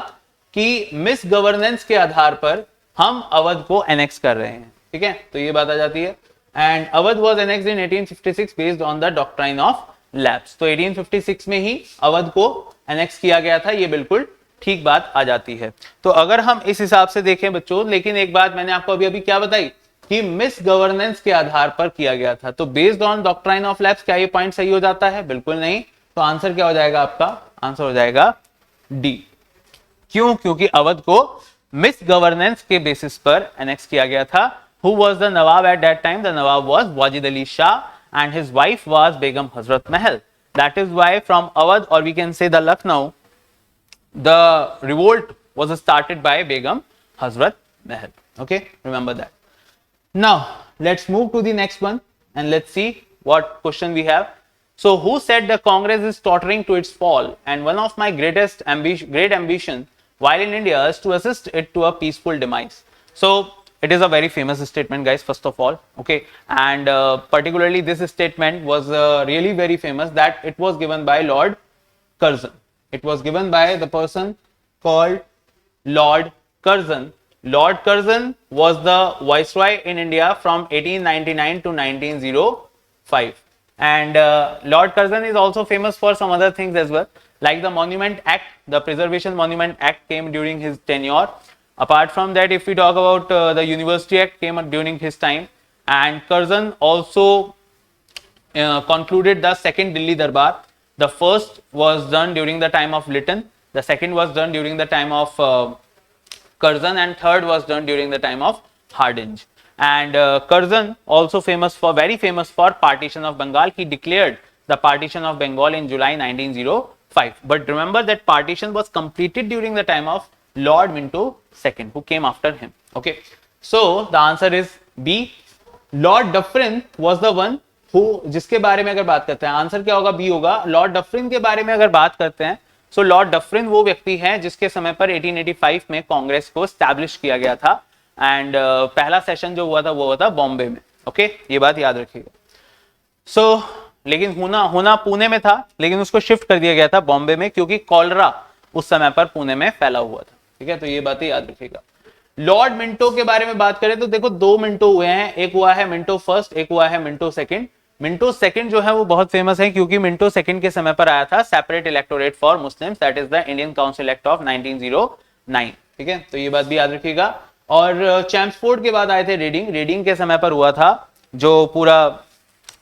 कि मिस गवर्नेंस के आधार पर हम अवध को एनेक्स कर रहे हैं. ठीक है, तो ये बात आ जाती है. And Awadh was annexed in 1856 based on the doctrine of lapse. तो 1856 में ही अवध को एनेक्स किया गया था. ये बिल्कुल ठीक बात आ जाती है. तो अगर हम इस हिसाब से देखें बच्चों, लेकिन एक बात मैंने आपको अभी क्या बताई कि मिस गवर्नेंस के आधार पर किया गया था. तो based on doctrine of lapse, क्या ये पॉइंट सही हो जाता है? बिल्कुल नहीं. तो आंसर क्या हो जाएगा आपका? आंसर हो जाएगा डी. क्यों? क्योंकि अवध को मिस गवर्नेंस के बेसिस पर एनेक्स किया गया था. Who was the nawab at that time? The nawab was Wajid Ali Shah and his wife was Begum Hazrat Mahal. That is why from Awadh, और we can say the Lucknow, the revolt was started by Begum Hazrat Mahal. Okay, remember that. Now let's move to the next one and let's see what question we have. So who said the Congress is tottering to its fall, and one of my great ambition while in India is to assist it to a peaceful demise. So it is a very famous statement, guys, first of all. Okay, and particularly this statement was really very famous, that it was given by Lord Curzon. It was given by the person called Lord Curzon. Lord Curzon was the viceroy in India from 1899 to 1905, and Lord Curzon is also famous for some other things as well, like the Monument Act. The Preservation Monument Act came during his tenure. Apart from that, if we talk about the University Act, came during his time, and Curzon also concluded the second Delhi Darbar. The first was done during the time of Lytton, the second was done during the time of Curzon, and third was done during the time of Hardinge. And Curzon, also very famous for partition of Bengal, he declared the partition of Bengal in July 1905. But remember that partition was completed during the time of Lord Minto II, who came after him. Okay, so the answer is B. Lord Dufferin was the one who, जिसके बारे में अगर बात करते हैं, answer क्या होगा? B होगा. लॉर्ड डफरिन के बारे में अगर बात करते हैं, सो लॉर्ड डफरिन वो व्यक्ति हैं जिसके समय पर 1885 में कांग्रेस को स्टैब्लिश किया गया था. एंड पहला सेशन जो हुआ था वो हुआ था बॉम्बे में. ओके, ये बात याद रखिएगा. सो लेकिन होना पुणे में था, लेकिन उसको शिफ्ट कर दिया गया था बॉम्बे में, क्योंकि कॉलरा उस समय पर पुणे में फैला हुआ था. ठीक है, तो ये बातें याद रखिएगा. लॉर्ड मिंटो के बारे में बात करें तो देखो 2 मिंटो हुए हैं. एक हुआ है मिंटो फर्स्ट, एक हुआ है मिंटो सेकंड. मिंटो सेकंड जो है वो बहुत फेमस है क्योंकि मिंटो सेकंड के समय पर आया था separate electorate for Muslims, that is the Indian council act of 1909. ठीक है, तो ये बात भी याद रखिएगा. और चैम्प्सफोर्ड के बाद आए थे रीडिंग के समय पर हुआ था जो पूरा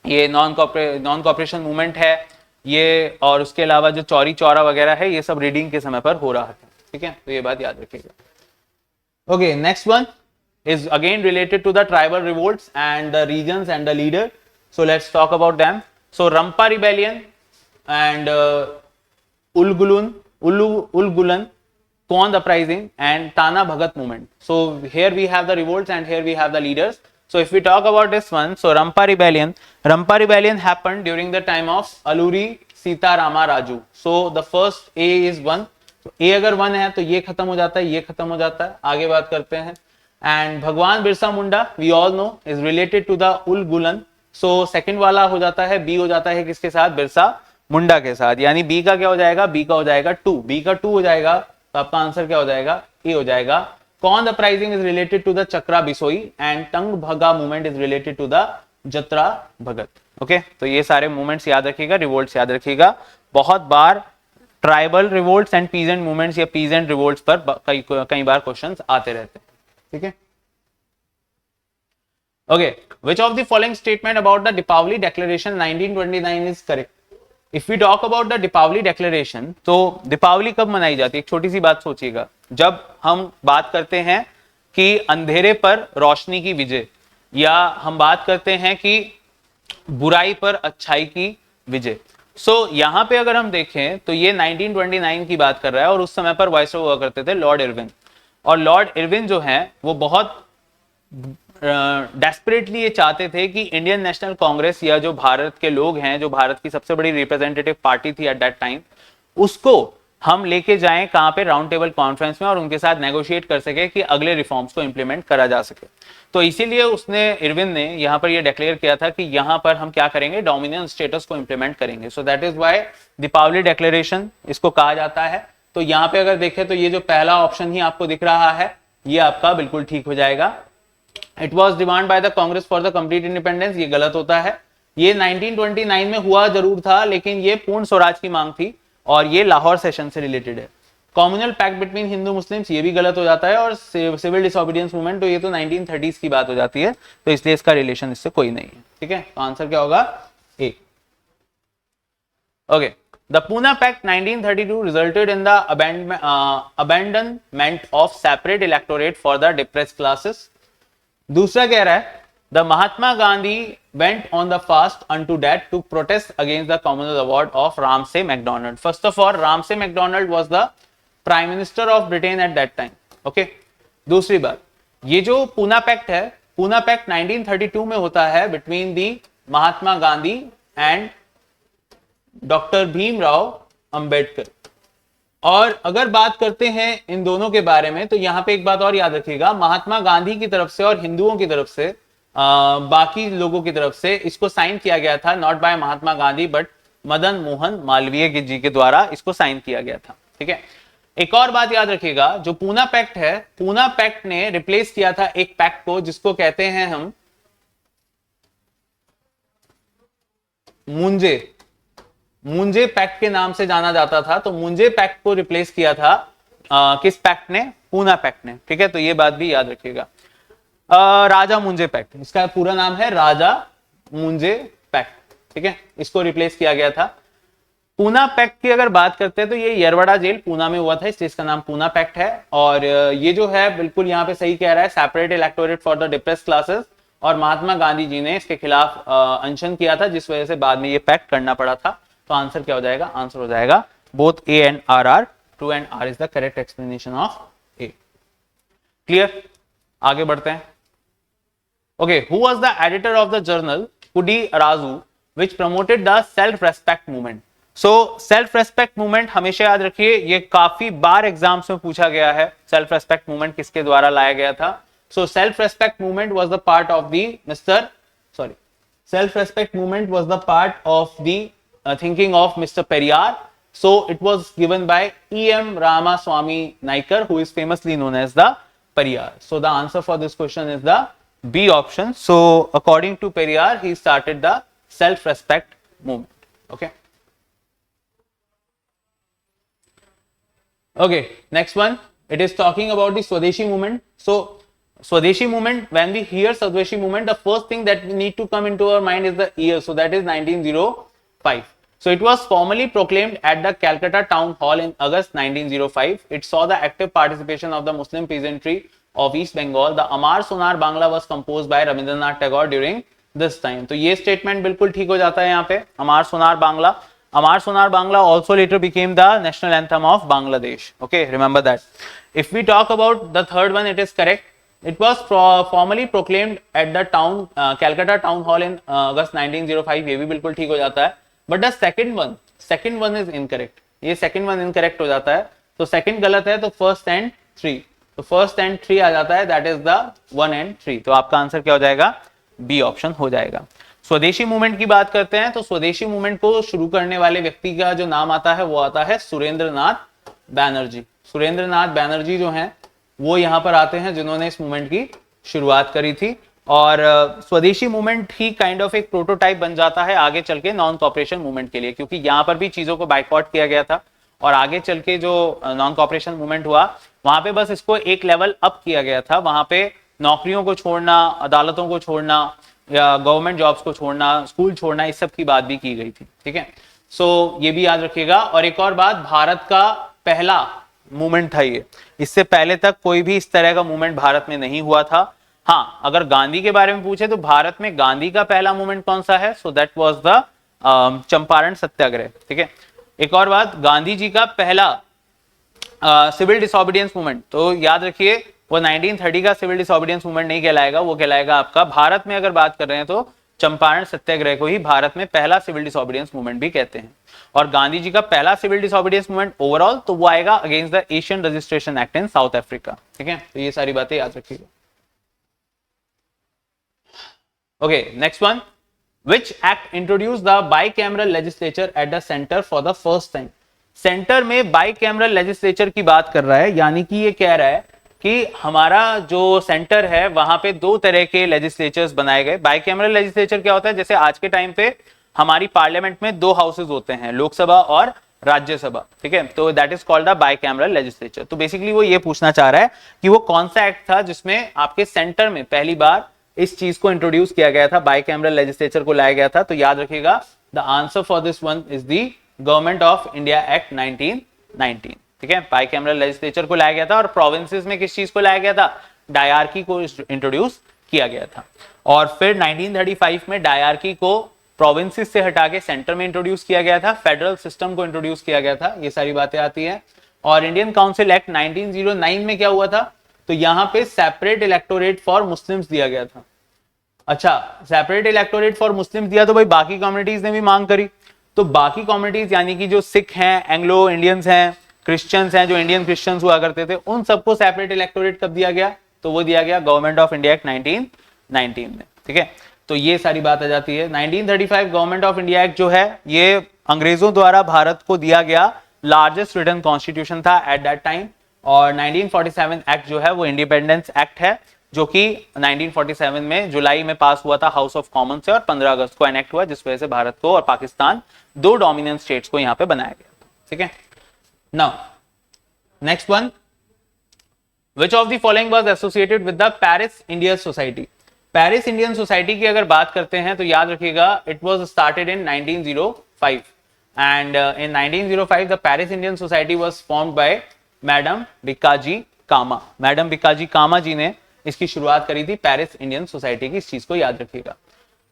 ये नॉन कॉपरेशन मूवमेंट है ये, और उसके अलावा जो चौरी चौरा वगैरह है ये सब रीडिंग के समय पर हो रहा था. ठीक है, तो ये बात याद रखिएगा. Okay, next one is again related to the tribal revolts and the regions and the leader. So let's talk about them. So Rampa rebellion and Ulgulan, Kond uprising and Tana Bhagat movement. So here we have the revolts and here we have the leaders. So if we talk about this one, so Rampa rebellion happened during the time of Alluri Sita Rama Raju. So the first A is 1. तो ए अगर 1 है तो ये खत्म हो जाता है, ये खत्म हो जाता है. आगे बात करते हैं. And Bhagwan Birsa Munda we all know is related to the Ulgulan. So second वाला हो जाता है बी, हो जाता है किसके साथ? बिरसा मुंडा के साथ. यानी बी का क्या हो जाएगा? बी का हो जाएगा 2. बी का 2 हो जाएगा तो आपका आंसर क्या हो जाएगा? ए हो जाएगा. Khond uprising is related to the Chakra Bisoi and Tana Bhagat movement is related to the Jatra Bhagat. Okay, तो ये सारे मूवमेंट्स याद रखिएगा, रिवोल्ट्स याद रखिएगा. बहुत बार tribal revolts and peasant movements या पीजेंट रिवोल्ट्स पर कई बार क्वेश्चंस आते रहते हैं. ठीक है, okay. Which of the following statement about the Deepavali declaration 1929 is correct? If we talk about the Deepavali declaration, तो दीपावली कब मनाई जाती है? एक छोटी सी बात सोचिएगा. जब हम बात करते हैं कि अंधेरे पर रोशनी की विजय, या हम बात करते हैं कि बुराई पर अच्छाई की विजय. सो यहां पे अगर हम देखें तो ये 1929 की बात कर रहा है और उस समय पर वाइसरॉय हुआ करते थे लॉर्ड इरविन. और लॉर्ड इरविन जो है वो बहुत डेस्परेटली ये चाहते थे कि इंडियन नेशनल कांग्रेस, या जो भारत के लोग हैं, जो भारत की सबसे बड़ी रिप्रेजेंटेटिव पार्टी थी एट दैट टाइम, उसको हम लेके जाएं कहां पे? राउंड टेबल कॉन्फ्रेंस में, और उनके साथ नेगोशिएट कर सके कि अगले रिफॉर्म्स को इंप्लीमेंट करा जा सके. तो इसीलिए उसने, इरविन ने यहां पर यह डिक्लेयर किया था कि यहां पर हम क्या करेंगे? डोमिनियन स्टेटस को इंप्लीमेंट करेंगे. So that is why Deepavali declaration इसको कहा जाता है. तो यहां पे अगर देखें तो ये जो पहला ऑप्शन ही आपको दिख रहा है ये आपका बिल्कुल ठीक हो जाएगा. It was demand by the Congress for the complete independence, ये गलत होता है. ये 1929 में हुआ जरूर था, लेकिन ये पूर्ण स्वराज की मांग थी और ये लाहौर सेशन से रिलेटेड है. Communal pact between Hindu Muslims, ये भी गलत हो जाता है. और सिविल डिसोबीडियंस मूवमेंट, तो ये तो 1930s की बात हो जाती है, तो इसलिए इसका रिलेशन इससे कोई नहीं है. ठीक है, तो आंसर क्या होगा? A. Okay. The Poona pact 1932 resulted in the abandonment of separate electorate for the depressed classes. दूसरा कह रहा है the Mahatma Gandhi went on the fast unto death to protest against the communal award of Ramsay MacDonald. First of all, Ramsay MacDonald was the Prime Minister of Britain at that time. Okay. दूसरी बात, ये जो Poona pact है, Poona pact 1932 में होता है between the Mahatma Gandhi and doctor Bhimrao Ambedkar. और अगर बात करते हैं इन दोनों के बारे में तो यहां पे एक बात और याद रखिएगा, महात्मा गांधी की तरफ से और हिंदुओं की तरफ से, बाकी लोगों की तरफ से इसको साइन किया गया था, not by Mahatma Gandhi but Madan Mohan Malviya ji के द्वारा इसको साइन किया गया था. ठीक है. एक और बात याद रखिएगा, जो पूना पैक्ट है, पूना पैक्ट ने रिप्लेस किया था एक पैक्ट को जिसको कहते हैं हम मुंजे पैक्ट के नाम से जाना जाता था. तो मुंजे पैक्ट को रिप्लेस किया था किस पैक्ट ने? पूना पैक्ट ने. ठीक है, तो ये बात भी याद रखिएगा. राजा मुंजे पैक्ट, इसका पूरा नाम है राजा मुंजे पैक्ट. ठीक है, इसको रिप्लेस किया गया था. पूना पैक्ट की अगर बात करते हैं तो ये यरवड़ा जेल पूना में हुआ था, इसलिए इसका नाम पूना पैक्ट है। और ये जो है बिल्कुल यहाँ पे सही कह रहा है, separate electorate for the depressed classes, और महात्मा गांधी जी ने इसके खिलाफ अनशन किया था, जिस वजह से बाद में ये पैक्ट करना पड़ा था। तो आंसर क्या हो जाएगा? आंसर हो जाएगा both A and R are true, and R is the correct explanation of A. Clear? आगे बढ़ते हैं। Okay, who was the editor of the journal Kudi Arasu which promoted the self respect movement? So self respect movement हमेशा याद रखिए, ये काफी बार exams में पूछा गया है। self respect movement किसके द्वारा लाया गया था? So self respect movement was the part of the self respect movement was the part of the thinking of Mr. Periyar. So it was given by E.M. Ramaswamy Naikar, who is famously known as the Periyar. So the answer for this question is the B option. So according to Periyar, he started the self-respect movement. Okay, next one, it is talking about the Swadeshi movement. So Swadeshi movement, when we hear Swadeshi movement, the first thing that we need to come into our mind is the year. So that is 1905. So it was formally proclaimed at the Calcutta Town Hall in August 1905. It saw the active participation of the Muslim peasantry of East Bengal. The Amar Sonar Bangla was composed by Rabindranath Tagore during this time. तो ये statement बिल्कुल ठीक हो जाता है यहाँ पे, अमार सोनार बांग्ला। अमार Sonar Bangla also later became the national anthem of Bangladesh. Okay, remember that. If we talk about the third one, it is correct. It was formally proclaimed at the Calcutta Town Hall in August 1905. ये भी बिल्कुल ठीक हो जाता है। But the second one is incorrect. ये second one incorrect हो जाता है, तो second गलत है, तो first and three, तो first and three आ जाता है, that is the 1 and 3. तो आपका आंसर क्या हो जाएगा? बी ऑप्शन हो जाएगा। स्वदेशी मूवमेंट की बात करते हैं तो स्वदेशी मूवमेंट को शुरू करने वाले व्यक्ति का जो नाम आता है वो आता है सुरेंद्रनाथ बैनर्जी। सुरेंद्रनाथ बैनर्जी जो हैं वो यहाँ पर आते हैं जिन्होंने इस मूवमेंट की शुरुआत करी थी। और स्वदेशी मूवमेंट ही काइंड ऑफ एक प्रोटोटाइप बन जाता है आगे चल के नॉन कॉपरेशन मूवमेंट के लिए, क्योंकि यहाँ पर भी चीजों को बाइकआउट किया गया था और आगे चल के जो नॉन कॉपरेशन मूवमेंट हुआ वहां पे बस इसको एक लेवल अप किया गया था। वहां पे नौकरियों को छोड़ना, अदालतों को छोड़ना या गवर्नमेंट जॉब्स को छोड़ना, स्कूल छोड़ना, इस सब की बात भी की गई थी। ठीक है, सो ये भी याद रखिएगा। और एक और बात, भारत का पहला मूवमेंट था ये, इससे पहले तक कोई भी इस तरह का मूवमेंट भारत में नहीं हुआ था। हाँ, अगर गांधी के बारे में पूछे तो भारत में गांधी का पहला मूवमेंट कौन सा है? So that was the Champaran satyagraha. ठीक है, एक और बात, गांधी जी का पहला सिविल डिसोबीडियंस मूवमेंट, तो याद रखिए वो 1930 का सिविल डिसोबीडियंस मूवमेंट नहीं कहलाएगा, वो कहलाएगा आपका, भारत में अगर बात कर रहे हैं तो चंपारण सत्याग्रह को ही भारत में पहला सिविल डिसोबीडियंस मूवमेंट भी कहते हैं। और गांधी जी का पहला सिविल डिसोबीडियंस मूवमेंट ओवरऑल तो वो आएगा against the Asian registration act in south Africa. ठीक है, तो ये सारी बातें याद रखिएगा। Okay, next one, which act introduce the bicameral legislature at the centre for the first time? Centre में बाइकैमरल लेजिस्लेचर की बात कर रहा है, यानी कि ये कह रहा है कि हमारा जो सेंटर है वहां पे दो तरह के लेजिस्लेचर्स बनाए गए। बाइकैमरल लेजिस्लेचर क्या होता है? जैसे आज के टाइम पे हमारी पार्लियामेंट में दो हाउसेज होते हैं, लोकसभा और राज्यसभा। ठीक है, तो that is called the bicameral legislature. तो बेसिकली वो ये पूछना चाह रहा है कि वो कौन सा एक्ट था जिसमें आपके सेंटर में पहली बार इस चीज को इंट्रोड्यूस किया गया था, बाइकैमरल लेजिस्लेचर को लाया गया था। तो याद रखिएगा, the answer for this one is the government of India act 1919। ठीक है, बाइकैमरल लेजिस्लेचर को लाया गया था और प्रोविंसेस में किस चीज को लाया गया था? डायरकी को इंट्रोड्यूस किया गया था। और फिर 1935 में डायरकी को प्रोविंसेस से हटा के सेंटर में इंट्रोड्यूस किया गया था, फेडरल सिस्टम को इंट्रोड्यूस किया गया था। ये सारी बातें आती है। और इंडियन काउंसिल एक्ट 1909 में क्या हुआ था? तो यहाँ पे सेपरेट इलेक्टोरेट फॉर मुस्लिम्स दिया गया था। अच्छा, सेपरेट इलेक्टोरेट फॉर मुस्लिम्स दिया तो भाई बाकी कम्युनिटीज ने भी मांग करी, तो बाकी कम्युनिटीज यानी कि जो सिख हैं, एंग्लो इंडियंस हैं, क्रिश्चियंस हैं, जो इंडियन क्रिश्चियंस हुआ करते थे, उन सबको सेपरेट इलेक्टोरेट कब दिया गया? तो वो दिया गया गवर्नमेंट ऑफ इंडिया एक्ट 1919 में। ठीक है, तो ये सारी बात आ जाती है। 1935 गवर्नमेंट ऑफ इंडिया एक्ट जो है ये अंग्रेजों द्वारा भारत को दिया गया लार्जेस्ट रिटन कॉन्स्टिट्यूशन था एट दैट टाइम। और 1947 एक्ट जो है वो इंडिपेंडेंस एक्ट है, जो कि 1947 में जुलाई में पास हुआ था हाउस ऑफ कॉमन से और 15 अगस्त को एनेक्ट हुआ, जिस वजह से भारत को और पाकिस्तान दो डोमिनेंट स्टेट्स को यहाँ पे बनाया गया। ठीक है, now next one, which of the following was associated with the Paris Indian society? Paris Indian society की अगर बात करते हैं तो याद रखिएगा, it was started in 1905। and in 1905 the Paris Indian Society was formed by madam Bhikaji Cama. Madam Bhikaji Cama ji ने इसकी शुरुआत करी थी पेरिस इंडियन सोसाइटी की, इस चीज को याद रखिएगा।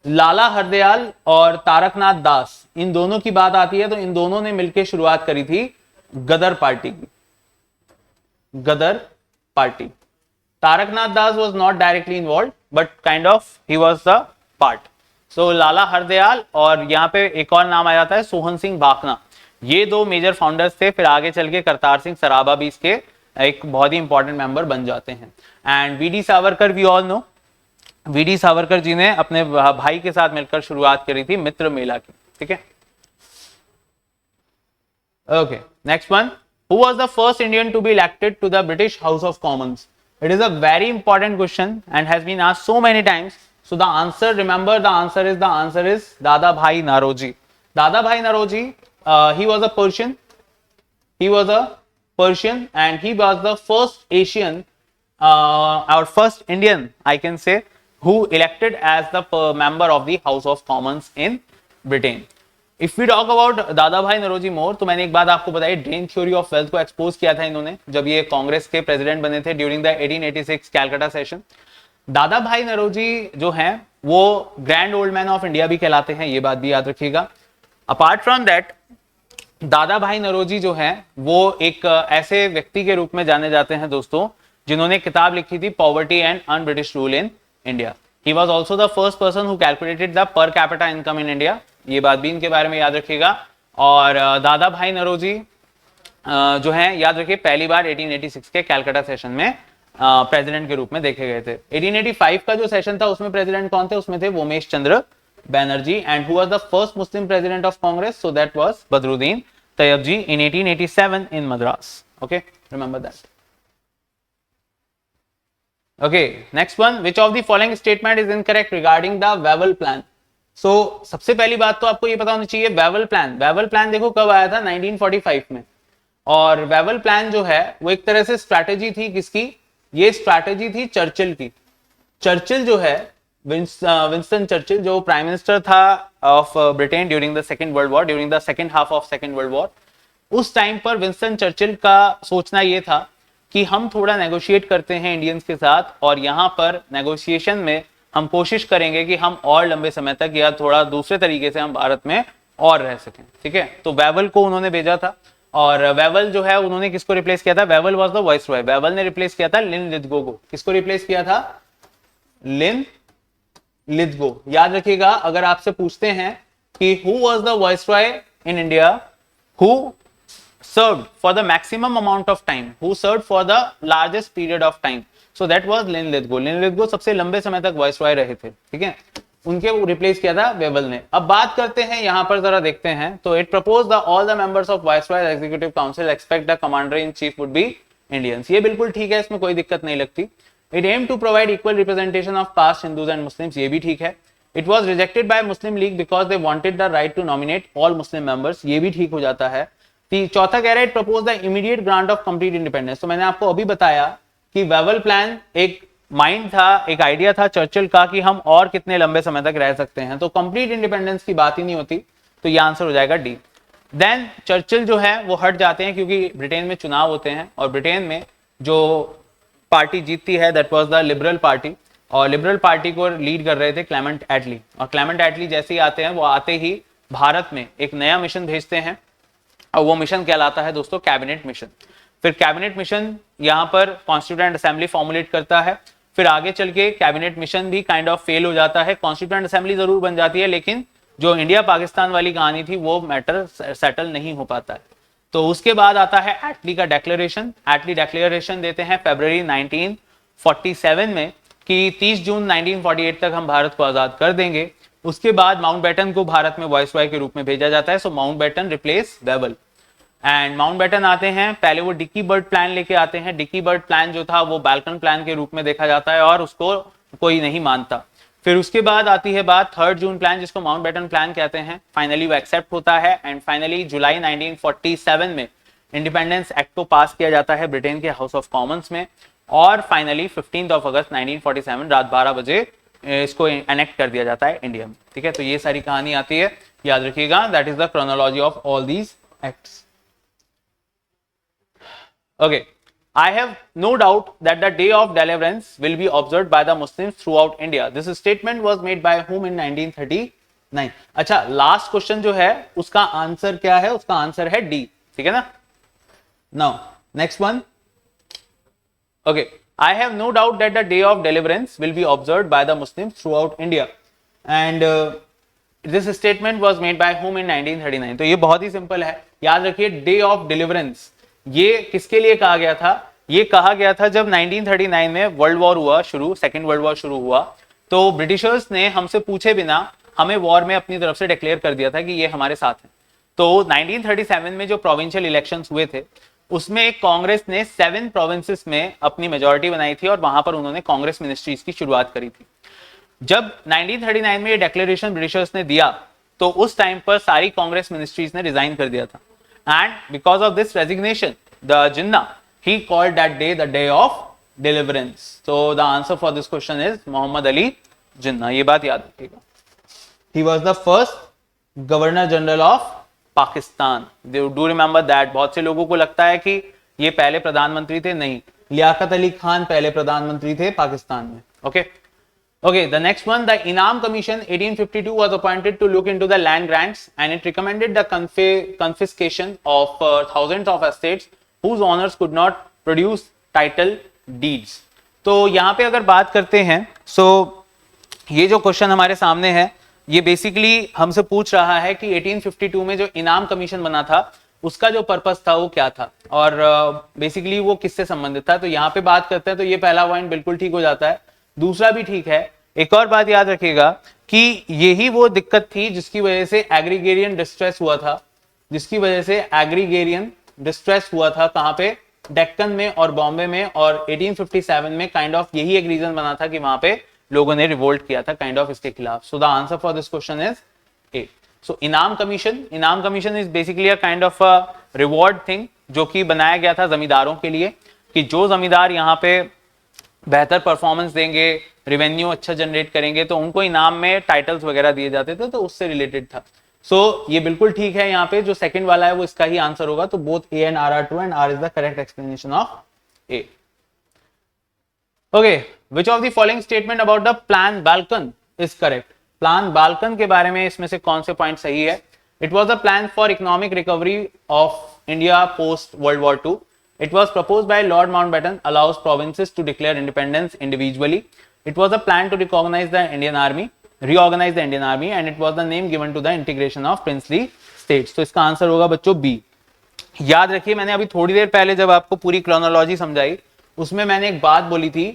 लाला हरदयाल और तारकनाथ दास, इन दोनों की बात आती है तो इन दोनों ने मिलकर शुरुआत करी थी गदर पार्टी की, Ghadar party. Taraknath Das was not directly involved but kind of he was the part. So लाला हरदयाल और यहाँ पे एक और नाम आ जाता है सोहन सिंह भाखना, ये दो मेजर फाउंडर्स थे। फिर आगे चल के करतार सिंह सराभा भी इसके एक बहुत ही इंपॉर्टेंट मेंबर बन जाते हैं। And V D Savarkar, we all know, V D Savarkar ji ने अपने भाई के साथ मिलकर शुरुआत करी थी मित्र मेला की, ठीक है। Okay, next one, who was the first Indian to be elected to the British House of Commons? It is a very important question and has been asked so many times. So the answer, remember the answer is Dada Bhai Naroji. Dada Bhai Naroji, he was a Persian. He was a Persian and he was the first Asian, or first Indian, I can say, who elected as the member of the House of Commons in Britain. If we talk about Dadabhai Naoroji मोर, तो मैंने एक बात आपको बताई, drain theory of wealth को expose किया था इन्होंने जब ये कांग्रेस के प्रेसिडेंट बने थे ड्यूरिंग द 1886 कैलकाटा सेशन। दादा भाई नरोजी जो हैं वो grand old man of India भी कहलाते हैं, ये बात भी याद रखिएगा। अपार्ट फ्रॉम दैट, दादा भाई नरोजी जो हैं वो एक ऐसे व्यक्ति के रूप में जाने जाते हैं दोस्तों जिन्होंने किताब लिखी थी poverty and un British rule in India. He was also the first person who calculated the per capita income in India, ये बात भी इनके बारे में याद रखिएगा। और दादा भाई नरोजी जो हैं याद रखिए पहली बार 1886 के कैलकाटा सेशन में प्रेसिडेंट के रूप में देखे गए थे। 1885 का जो सेशन था उसमें प्रेसिडेंट कौन थे? उसमें थे Womesh Chandra Banerjee. And who was the first Muslim president of Congress? So that was Badruddin Tyabji in 1887 in Madras. Okay, remember that. Okay, next one, which of the following statement is incorrect regarding the Wavell plan? So सबसे पहली बात तो आपको ये पता होनी चाहिए, Wavell plan देखो कब आया था? 1945 में। और वेवल प्लान जो है वो एक तरह से स्ट्रैटेजी थी, किसकी? ये स्ट्रैटेजी थी चर्चिल की। चर्चिल जो है, विंस्टन चर्चिल जो प्राइम मिनिस्टर था of Britain during the second world war, during the second half of second world war, उस टाइम पर विंस्टन चर्चिल का सोचना ये था कि हम थोड़ा नेगोशिएट करते हैं इंडियंस के साथ और यहाँ पर नेगोशिएशन में हम कोशिश करेंगे कि हम और लंबे समय तक या थोड़ा दूसरे तरीके से हम भारत में और रह सकें, ठीक है। तो वेवल को उन्होंने भेजा था और वेवल जो है उन्होंने किसको रिप्लेस किया था? Wavell was the viceroy. Wavell ने रिप्लेस किया था लिन लिथगो को। किसको रिप्लेस किया था? लिन लिथगो। याद रखिएगा, अगर आपसे पूछते हैं कि who was the viceroy in India who served for the maximum amount of time, who served for the largest period of time, so that was Linlithgow. Linlithgow सबसे लंबे समय तक वाइसरॉय रहे थे, ठीक है, उनके रिप्लेस किया था वेवल ने। अब बात करते हैं यहां पर, जरा देखते हैं। तो it propose the all the members of viceroy executive council expect the commander in chief would be Indians. ये बिल्कुल ठीक है, इसमें कोई दिक्कत नहीं लगती। It aim to provide equal representation of caste Hindus and Muslims, ये भी ठीक है। It was rejected by Muslim League because they wanted the right to nominate all Muslim members, ये भी ठीक हो जाता है। चौथा कह रहा है it propose the immediate grant of complete independence. तो मैंने आपको अभी बताया कि वेवल प्लान एक माइंड था, एक आइडिया था चर्चिल का कि हम और कितने लंबे समय तक रह सकते हैं, तो कंप्लीट इंडिपेंडेंस की बात ही नहीं होती, तो ये आंसर हो जाएगा डी। देन चर्चिल जो है वो हट जाते हैं क्योंकि ब्रिटेन में चुनाव होते हैं और ब्रिटेन में जो पार्टी जीतती है that was the liberal party, और लिबरल पार्टी को लीड कर रहे थे क्लेमेंट एटली। और क्लेमेंट एटली जैसे ही आते हैं वो आते ही भारत में एक नया मिशन भेजते हैं और वो मिशन कहलाता है दोस्तों कैबिनेट मिशन। फिर कैबिनेट मिशन यहाँ पर कॉन्स्टिट्यूएंट असेंबली फॉर्मुलेट करता है। फिर आगे चल के कैबिनेट मिशन भी काइंड ऑफ फेल हो जाता है, कॉन्स्टिट्यूएंट असेंबली जरूर बन जाती है, लेकिन जो इंडिया पाकिस्तान वाली कहानी थी वो मैटर सेटल नहीं हो पाता है। तो उसके बाद आता है एटली का डेक्लेरेशन। एटली डेक्लेरेशन देते हैं फरवरी 1947 में कि 30 जून 1948 तक हम भारत को आजाद कर देंगे। उसके बाद माउंटबेटन को भारत में वाइसरॉय के रूप में भेजा जाता है। So Mountbatten replace Wavell and Mountbatten आते हैं। पहले वो डिकी बर्ड प्लान लेके आते हैं। डिकी बर्ड प्लान जो था वो बाल्कन प्लान के रूप में देखा जाता है और उसको कोई नहीं मानता। फिर उसके बाद आती है बात 3 जून प्लान, जिसको माउंटबेटन प्लान कहते हैं। फाइनली वो एक्सेप्ट होता है एंड फाइनली जुलाई 1947 में इंडिपेंडेंस एक्ट को पास किया जाता है ब्रिटेन के हाउस ऑफ कॉमन्स में। और फाइनली 15 अगस्त 1947 रात 12 बजे इसको एनेक्ट कर दिया जाता है इंडिया में, ठीक है। तो ये सारी कहानी आती है, याद रखिएगा, that is the chronology of all these acts. Okay, I have no doubt that the day of deliverance will be observed by the Muslims throughout India. This statement was made by whom in 1939? अच्छा, last question जो है उसका answer क्या है? उसका answer है D, ठीक है ना। Now next one, okay, I have no doubt that the day of deliverance will be observed by the Muslims throughout India, and this statement was made by whom in 1939? तो ये बहुत ही simple है, याद रखिए, day of deliverance ये किसके लिए कहा गया था? ये कहा गया था जब 1939 में वर्ल्ड वॉर हुआ शुरू, सेकेंड वर्ल्ड वॉर शुरू हुआ, तो ब्रिटिशर्स ने हमसे पूछे बिना हमें वॉर में अपनी तरफ से डिक्लेयर कर दिया था कि ये हमारे साथ हैं। तो 1937 में जो प्रोविंशियल इलेक्शंस हुए थे उसमें कांग्रेस ने 7 प्रोविंसेस में अपनी मेजॉरिटी बनाई थी और वहां पर उन्होंने कांग्रेस मिनिस्ट्रीज की शुरुआत करी थी। जब 1939 में ये डिक्लेरेशन ब्रिटिशर्स ने दिया तो उस टाइम पर सारी कांग्रेस मिनिस्ट्रीज ने रिजाइन कर दिया था, and because of this resignation the Jinnah he called that day the day of deliverance. So the answer for this question is Muhammad Ali Jinnah. ये बात याद रखिएगा। He was the first Governor General of Pakistan. Do remember that. बहुत से लोगों को लगता है कि ये पहले प्रधानमंत्री थे, नहीं, लियाकत अली खान पहले प्रधानमंत्री थे पाकिस्तान में। Okay. Okay, the next one, the Inam Commission 1852 was appointed to look into the land grants, and it recommended the confiscation of thousands of estates whose owners could not produce title deeds. तो यहाँ पे अगर बात करते हैं, ये जो question हमारे सामने है ये बेसिकली हमसे पूछ रहा है कि 1852 में जो इनाम कमीशन बना था उसका जो पर्पस था वो क्या था, और बेसिकली वो किससे संबंधित था। तो यहाँ पे बात करते हैं तो ये पहला पॉइंट बिल्कुल ठीक हो जाता है, दूसरा भी ठीक है। एक और बात याद रखिएगा कि यही वो दिक्कत थी जिसकी वजह से एग्रीगेरियन डिस्ट्रेस हुआ था, कहां पे? डेक्कन में और बॉम्बे में, और 1857 में काइंड ऑफ यही एक रीजन बना था कि वहां पे लोगों ने रिवोल्ट किया था काइंड ऑफ इसके खिलाफ। So the answer for this question is a. So Inam commission is basically a kind of a reward thing जो कि बनाया गया था जमींदारों के लिए, कि जो जमींदार यहाँ पे बेहतर परफॉर्मेंस देंगे, रेवेन्यू अच्छा जनरेट करेंगे, तो उनको इनाम में टाइटल्स वगैरह दिए जाते थे, तो उससे रिलेटेड था। ये बिल्कुल ठीक है, यहाँ पे जो सेकंड वाला है वो इसका ही आंसर होगा। तो both A and R are true and R is the correct explanation of A. Okay, which of the following statement about the plan Balkan is correct? Plan Balkan के बारे में इसमें से कौन से पॉइंट सही है? It was a plan for economic recovery of India post world war II. It was proposed by Lord Mountbatten, allows provinces to declare independence individually. It was a plan to reorganize the Indian army, and it was the name given to the integration of princely states. तो इसका answer होगा बच्चों B. याद रखिए, मैंने अभी थोड़ी देर पहले जब आपको पूरी क्रोनोलॉजी समझाई उसमें मैंने एक बात बोली थी,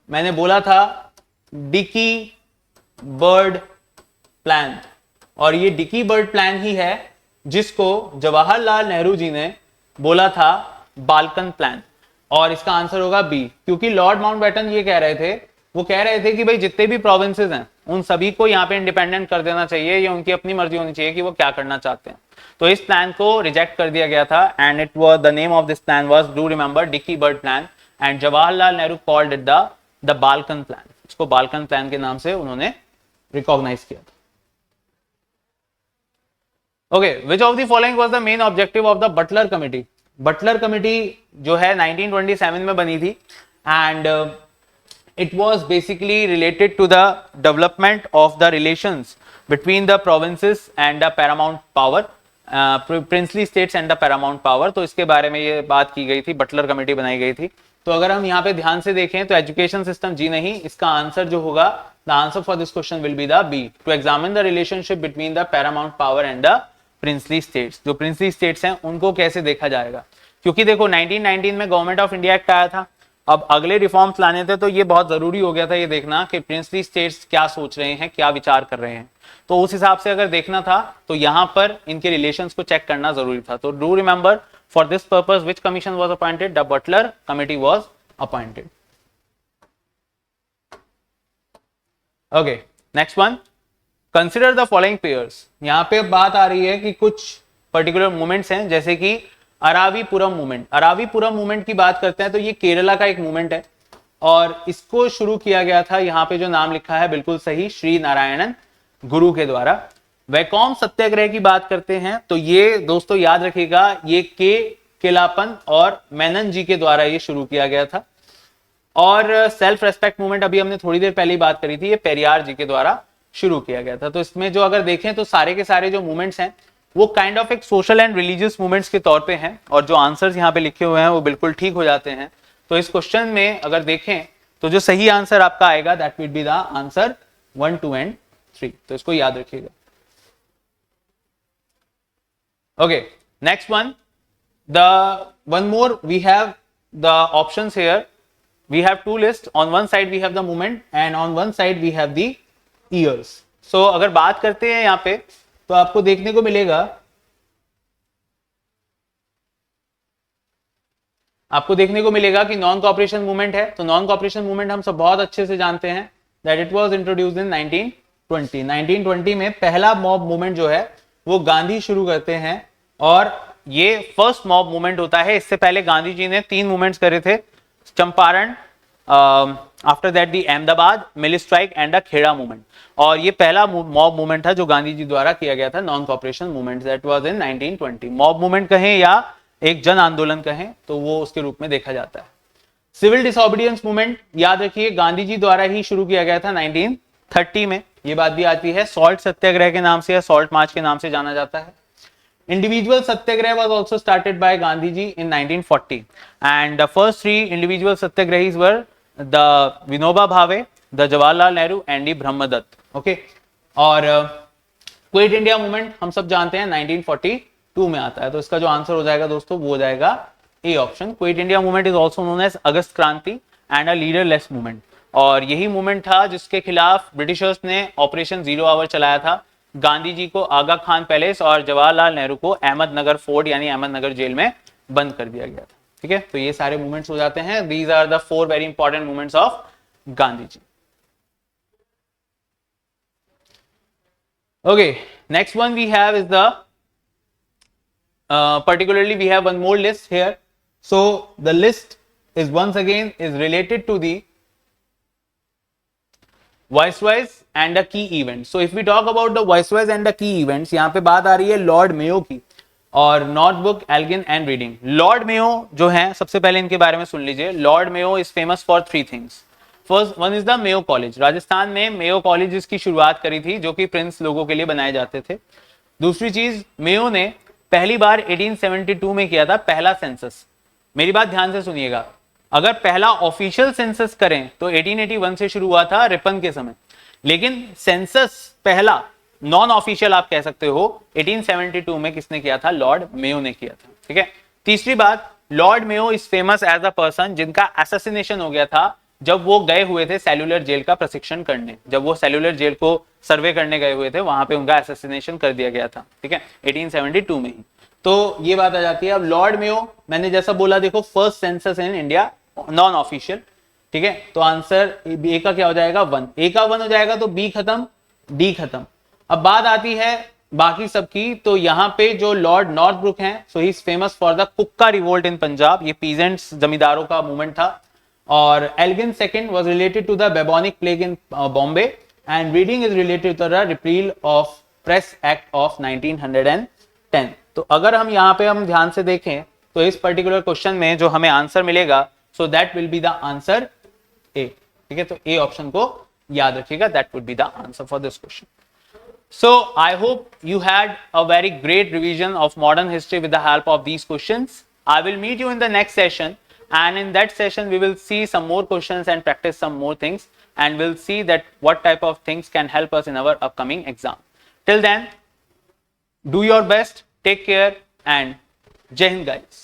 मैंने बोला था डिकी बर्ड प्लान, और ये डिकी बर्ड प्लान ही है जिसको जवाहरलाल नेहरू जी ने बोला था बाल्कन प्लान, और इसका आंसर होगा बी। क्योंकि लॉर्ड माउंटबेटन ये कह रहे थे, वो कह रहे थे कि भाई जितने भी प्रोविंसेस हैं उन सभी को यहाँ पे इंडिपेंडेंट कर देना चाहिए, ये उनकी अपनी मर्जी होनी चाहिए कि वो क्या करना चाहते हैं। तो इस प्लान को रिजेक्ट कर दिया गया था, and it was the name of this plan was, do remember, Dickie Bird plan, and Jawaharlal Nehru called it the Balkan plan. इसको बाल्कन प्लान के नाम से उन्होंने रिकॉग्नाइज किया था। Okay, which of the following was the main objective of the Butler committee? Butler committee जो है 1927 में बनी थी, and it was basically related to the development of the relations between the provinces and the paramount power, princely states and the paramount power. तो इसके बारे में ये बात की गई थी, बटलर कमेटी बनाई गई थी। तो अगर हम यहाँ पे ध्यान से देखें तो एजुकेशन सिस्टम जी नहीं, इसका आंसर जो होगा, the answer for this question will be the B, to examine the relationship between the paramount power and the princely states. जो प्रिंसली स्टेट्स हैं उनको कैसे देखा जाएगा, क्योंकि देखो 1919 में गवर्नमेंट ऑफ इंडिया एक्ट आया था, अब अगले रिफॉर्म्स लाने थे, तो ये बहुत जरूरी हो गया था ये देखना कि प्रिंसली स्टेट्स क्या सोच रहे हैं, क्या विचार कर रहे हैं। तो उस हिसाब से अगर देखना था तो यहां पर इनके रिलेशंस को चेक करना जरूरी था। तो do remember, for this purpose which commission was appointed? The Butler committee was appointed. Okay, next one, consider the following pairs. यहां पे बात आ रही है कि कुछ पर्टिकुलर मूवमेंट्स हैं, जैसे कि अरावीपुरम मूवमेंट। अरावीपुरम मूवमेंट की बात करते हैं तो ये केरला का एक मूवमेंट है, और इसको शुरू किया गया था, यहाँ पे जो नाम लिखा है बिल्कुल सही, श्री नारायणन गुरु के द्वारा। वैकोम सत्याग्रह की बात करते हैं तो ये दोस्तों याद रखिएगा, ये के केलापन और मेनन जी के द्वारा ये शुरू किया गया था। और सेल्फ रेस्पेक्ट मूवमेंट अभी हमने थोड़ी देर पहले ही बात करी थी, ये पेरियार जी के द्वारा शुरू किया गया था। तो इसमें जो अगर देखें तो सारे के सारे जो मूवमेंट्स हैं वो काइंड ऑफ एक सोशल एंड रिलीजियस मूवमेंट्स के तौर पे हैं, और जो आंसर्स यहाँ पे लिखे हुए हैं वो बिल्कुल ठीक हो जाते हैं। तो इस क्वेश्चन में अगर देखें तो जो सही आंसर आपका आएगा that will be the answer 1, 2 and 3। तो इसको याद रखिएगा। Okay, next one. One more we have the options here. We have two lists. On one side we have the movement and on one side we have the years. So अगर बात करते हैं यहाँ पे तो आपको देखने को मिलेगा, कि नॉन कॉपरेशन मूवमेंट है। तो नॉन कॉपरेशन मूवमेंट हम सब बहुत अच्छे से जानते हैं that it was introduced in 1920। 1920 में पहला मॉब मूवमेंट जो है वो गांधी शुरू करते हैं, और ये फर्स्ट मॉब मूवमेंट होता है। इससे पहले गांधी जी ने 3 मूवमेंट्स करे थे, Champaran, after that the Ahmedabad mill strike and the Kheda movement, और ये पहला मॉब मूवमेंट था जो गांधी जी द्वारा किया गया था, non cooperation movement, that was in 1920। Mob movement कहें या एक जन आंदोलन कहें तो वो उसके रूप में देखा जाता है। सिविल डिसोबीडियंस मूवमेंट याद रखिए गांधी जी द्वारा ही शुरू किया गया था 1930 में, ये बात भी आती है। सॉल्ट सत्याग्रह के नाम से या सॉल्ट मार्च के नाम से जाना जाता है। Individual satyagraha was also started by Gandhi ji in 1940, and the first 3 individual satyagrahis were the Vinoba Bhave, the Jawaharlal Nehru and the Brahmadatt. Okay, और क्विट इंडिया मूवमेंट हम सब जानते हैं 1942 में आता है। तो इसका जो आंसर हो जाएगा दोस्तों वो हो जाएगा a option. Quit India movement is also known as August Kranti and a leaderless movement, और यही मूवमेंट था जिसके खिलाफ ब्रिटिशर्स ने ऑपरेशन 0 आवर चलाया था। गांधी जी को आगा खान पैलेस और जवाहरलाल नेहरू को अहमदनगर फोर्ट यानी अहमदनगर जेल में बंद कर दिया गया था। ठीक है, तो ये सारे मूवमेंट्स हो जाते हैं। These are the 4 very important movements of Gandhi ji. Okay, next one we have is the particularly we have one more list here. So the list is once again is related to the Viceroys and the key events. So if we talk about the Viceroys and the key events, यहाँ पे बात आ रही है Lord Mayo की और Northbrook, Elgin and Reading. Lord Mayo जो है, सबसे पहले इनके बारे में सुन लीजिए। Lord Mayo is famous for 3 things. First one is the Mayo college, Rajasthan में मेयो कॉलेज की शुरुआत करी थी जो कि प्रिंस लोगों के लिए बनाए जाते थे। दूसरी चीज, मेयो ने पहली बार 1872 में किया था पहला सेंसस। मेरी बात ध्यान से सुनिएगा, अगर पहला ऑफिशियल सेंसस करें तो 1881 से शुरू हुआ था रिपन के समय, लेकिन सेंसस पहला नॉन ऑफिशियल आप कह सकते हो 1872 में किसने किया था? लॉर्ड मेयो ने किया था। ठीक है, तीसरी बात, Lord Mayo is famous as a person जिनका असैसिनेशन हो गया था जब वो गए हुए थे सेल्यूलर जेल का प्रशिक्षण करने। जब वो सेल्यूलर जेल को सर्वे करने गए हुए थे वहां पे उनका असैसिनेशन कर दिया गया था। ठीक है, 1872 में ही। तो ये बात आ जाती है। अब लॉर्ड मेयो, मैंने जैसा बोला, देखो first census in India non official. ठीक है, तो आंसर ए का क्या हो जाएगा? 1। ए का 1 हो जाएगा तो बी खत्म, डी खत्म। अब बात आती है बाकी सबकी, तो यहाँ पे जो लॉर्ड नॉर्थब्रुक हैं, so he is famous for the Kuka revolt in Punjab. ये पीजेंट्स जमींदारों का मूवमेंट था। और Elgin second was related to the bubonic plague in Bombay, and reading is related to the repeal of press act of 1910। तो अगर हम यहाँ पे हम ध्यान से देखें तो इस पर्टिकुलर क्वेश्चन में जो हमें आंसर मिलेगा, so that will be the answer A. ठीक है, तो ए ऑप्शन को याद रखिएगा, that would be the answer for this question. So I hope you had a very great revision of modern history with the help of these questions. I will meet you in the next session, and in that session we will see some more questions and practice some more things, and we'll see that what type of things can help us in our upcoming exam. Till then, do your best, take care, and Jai Hind guys.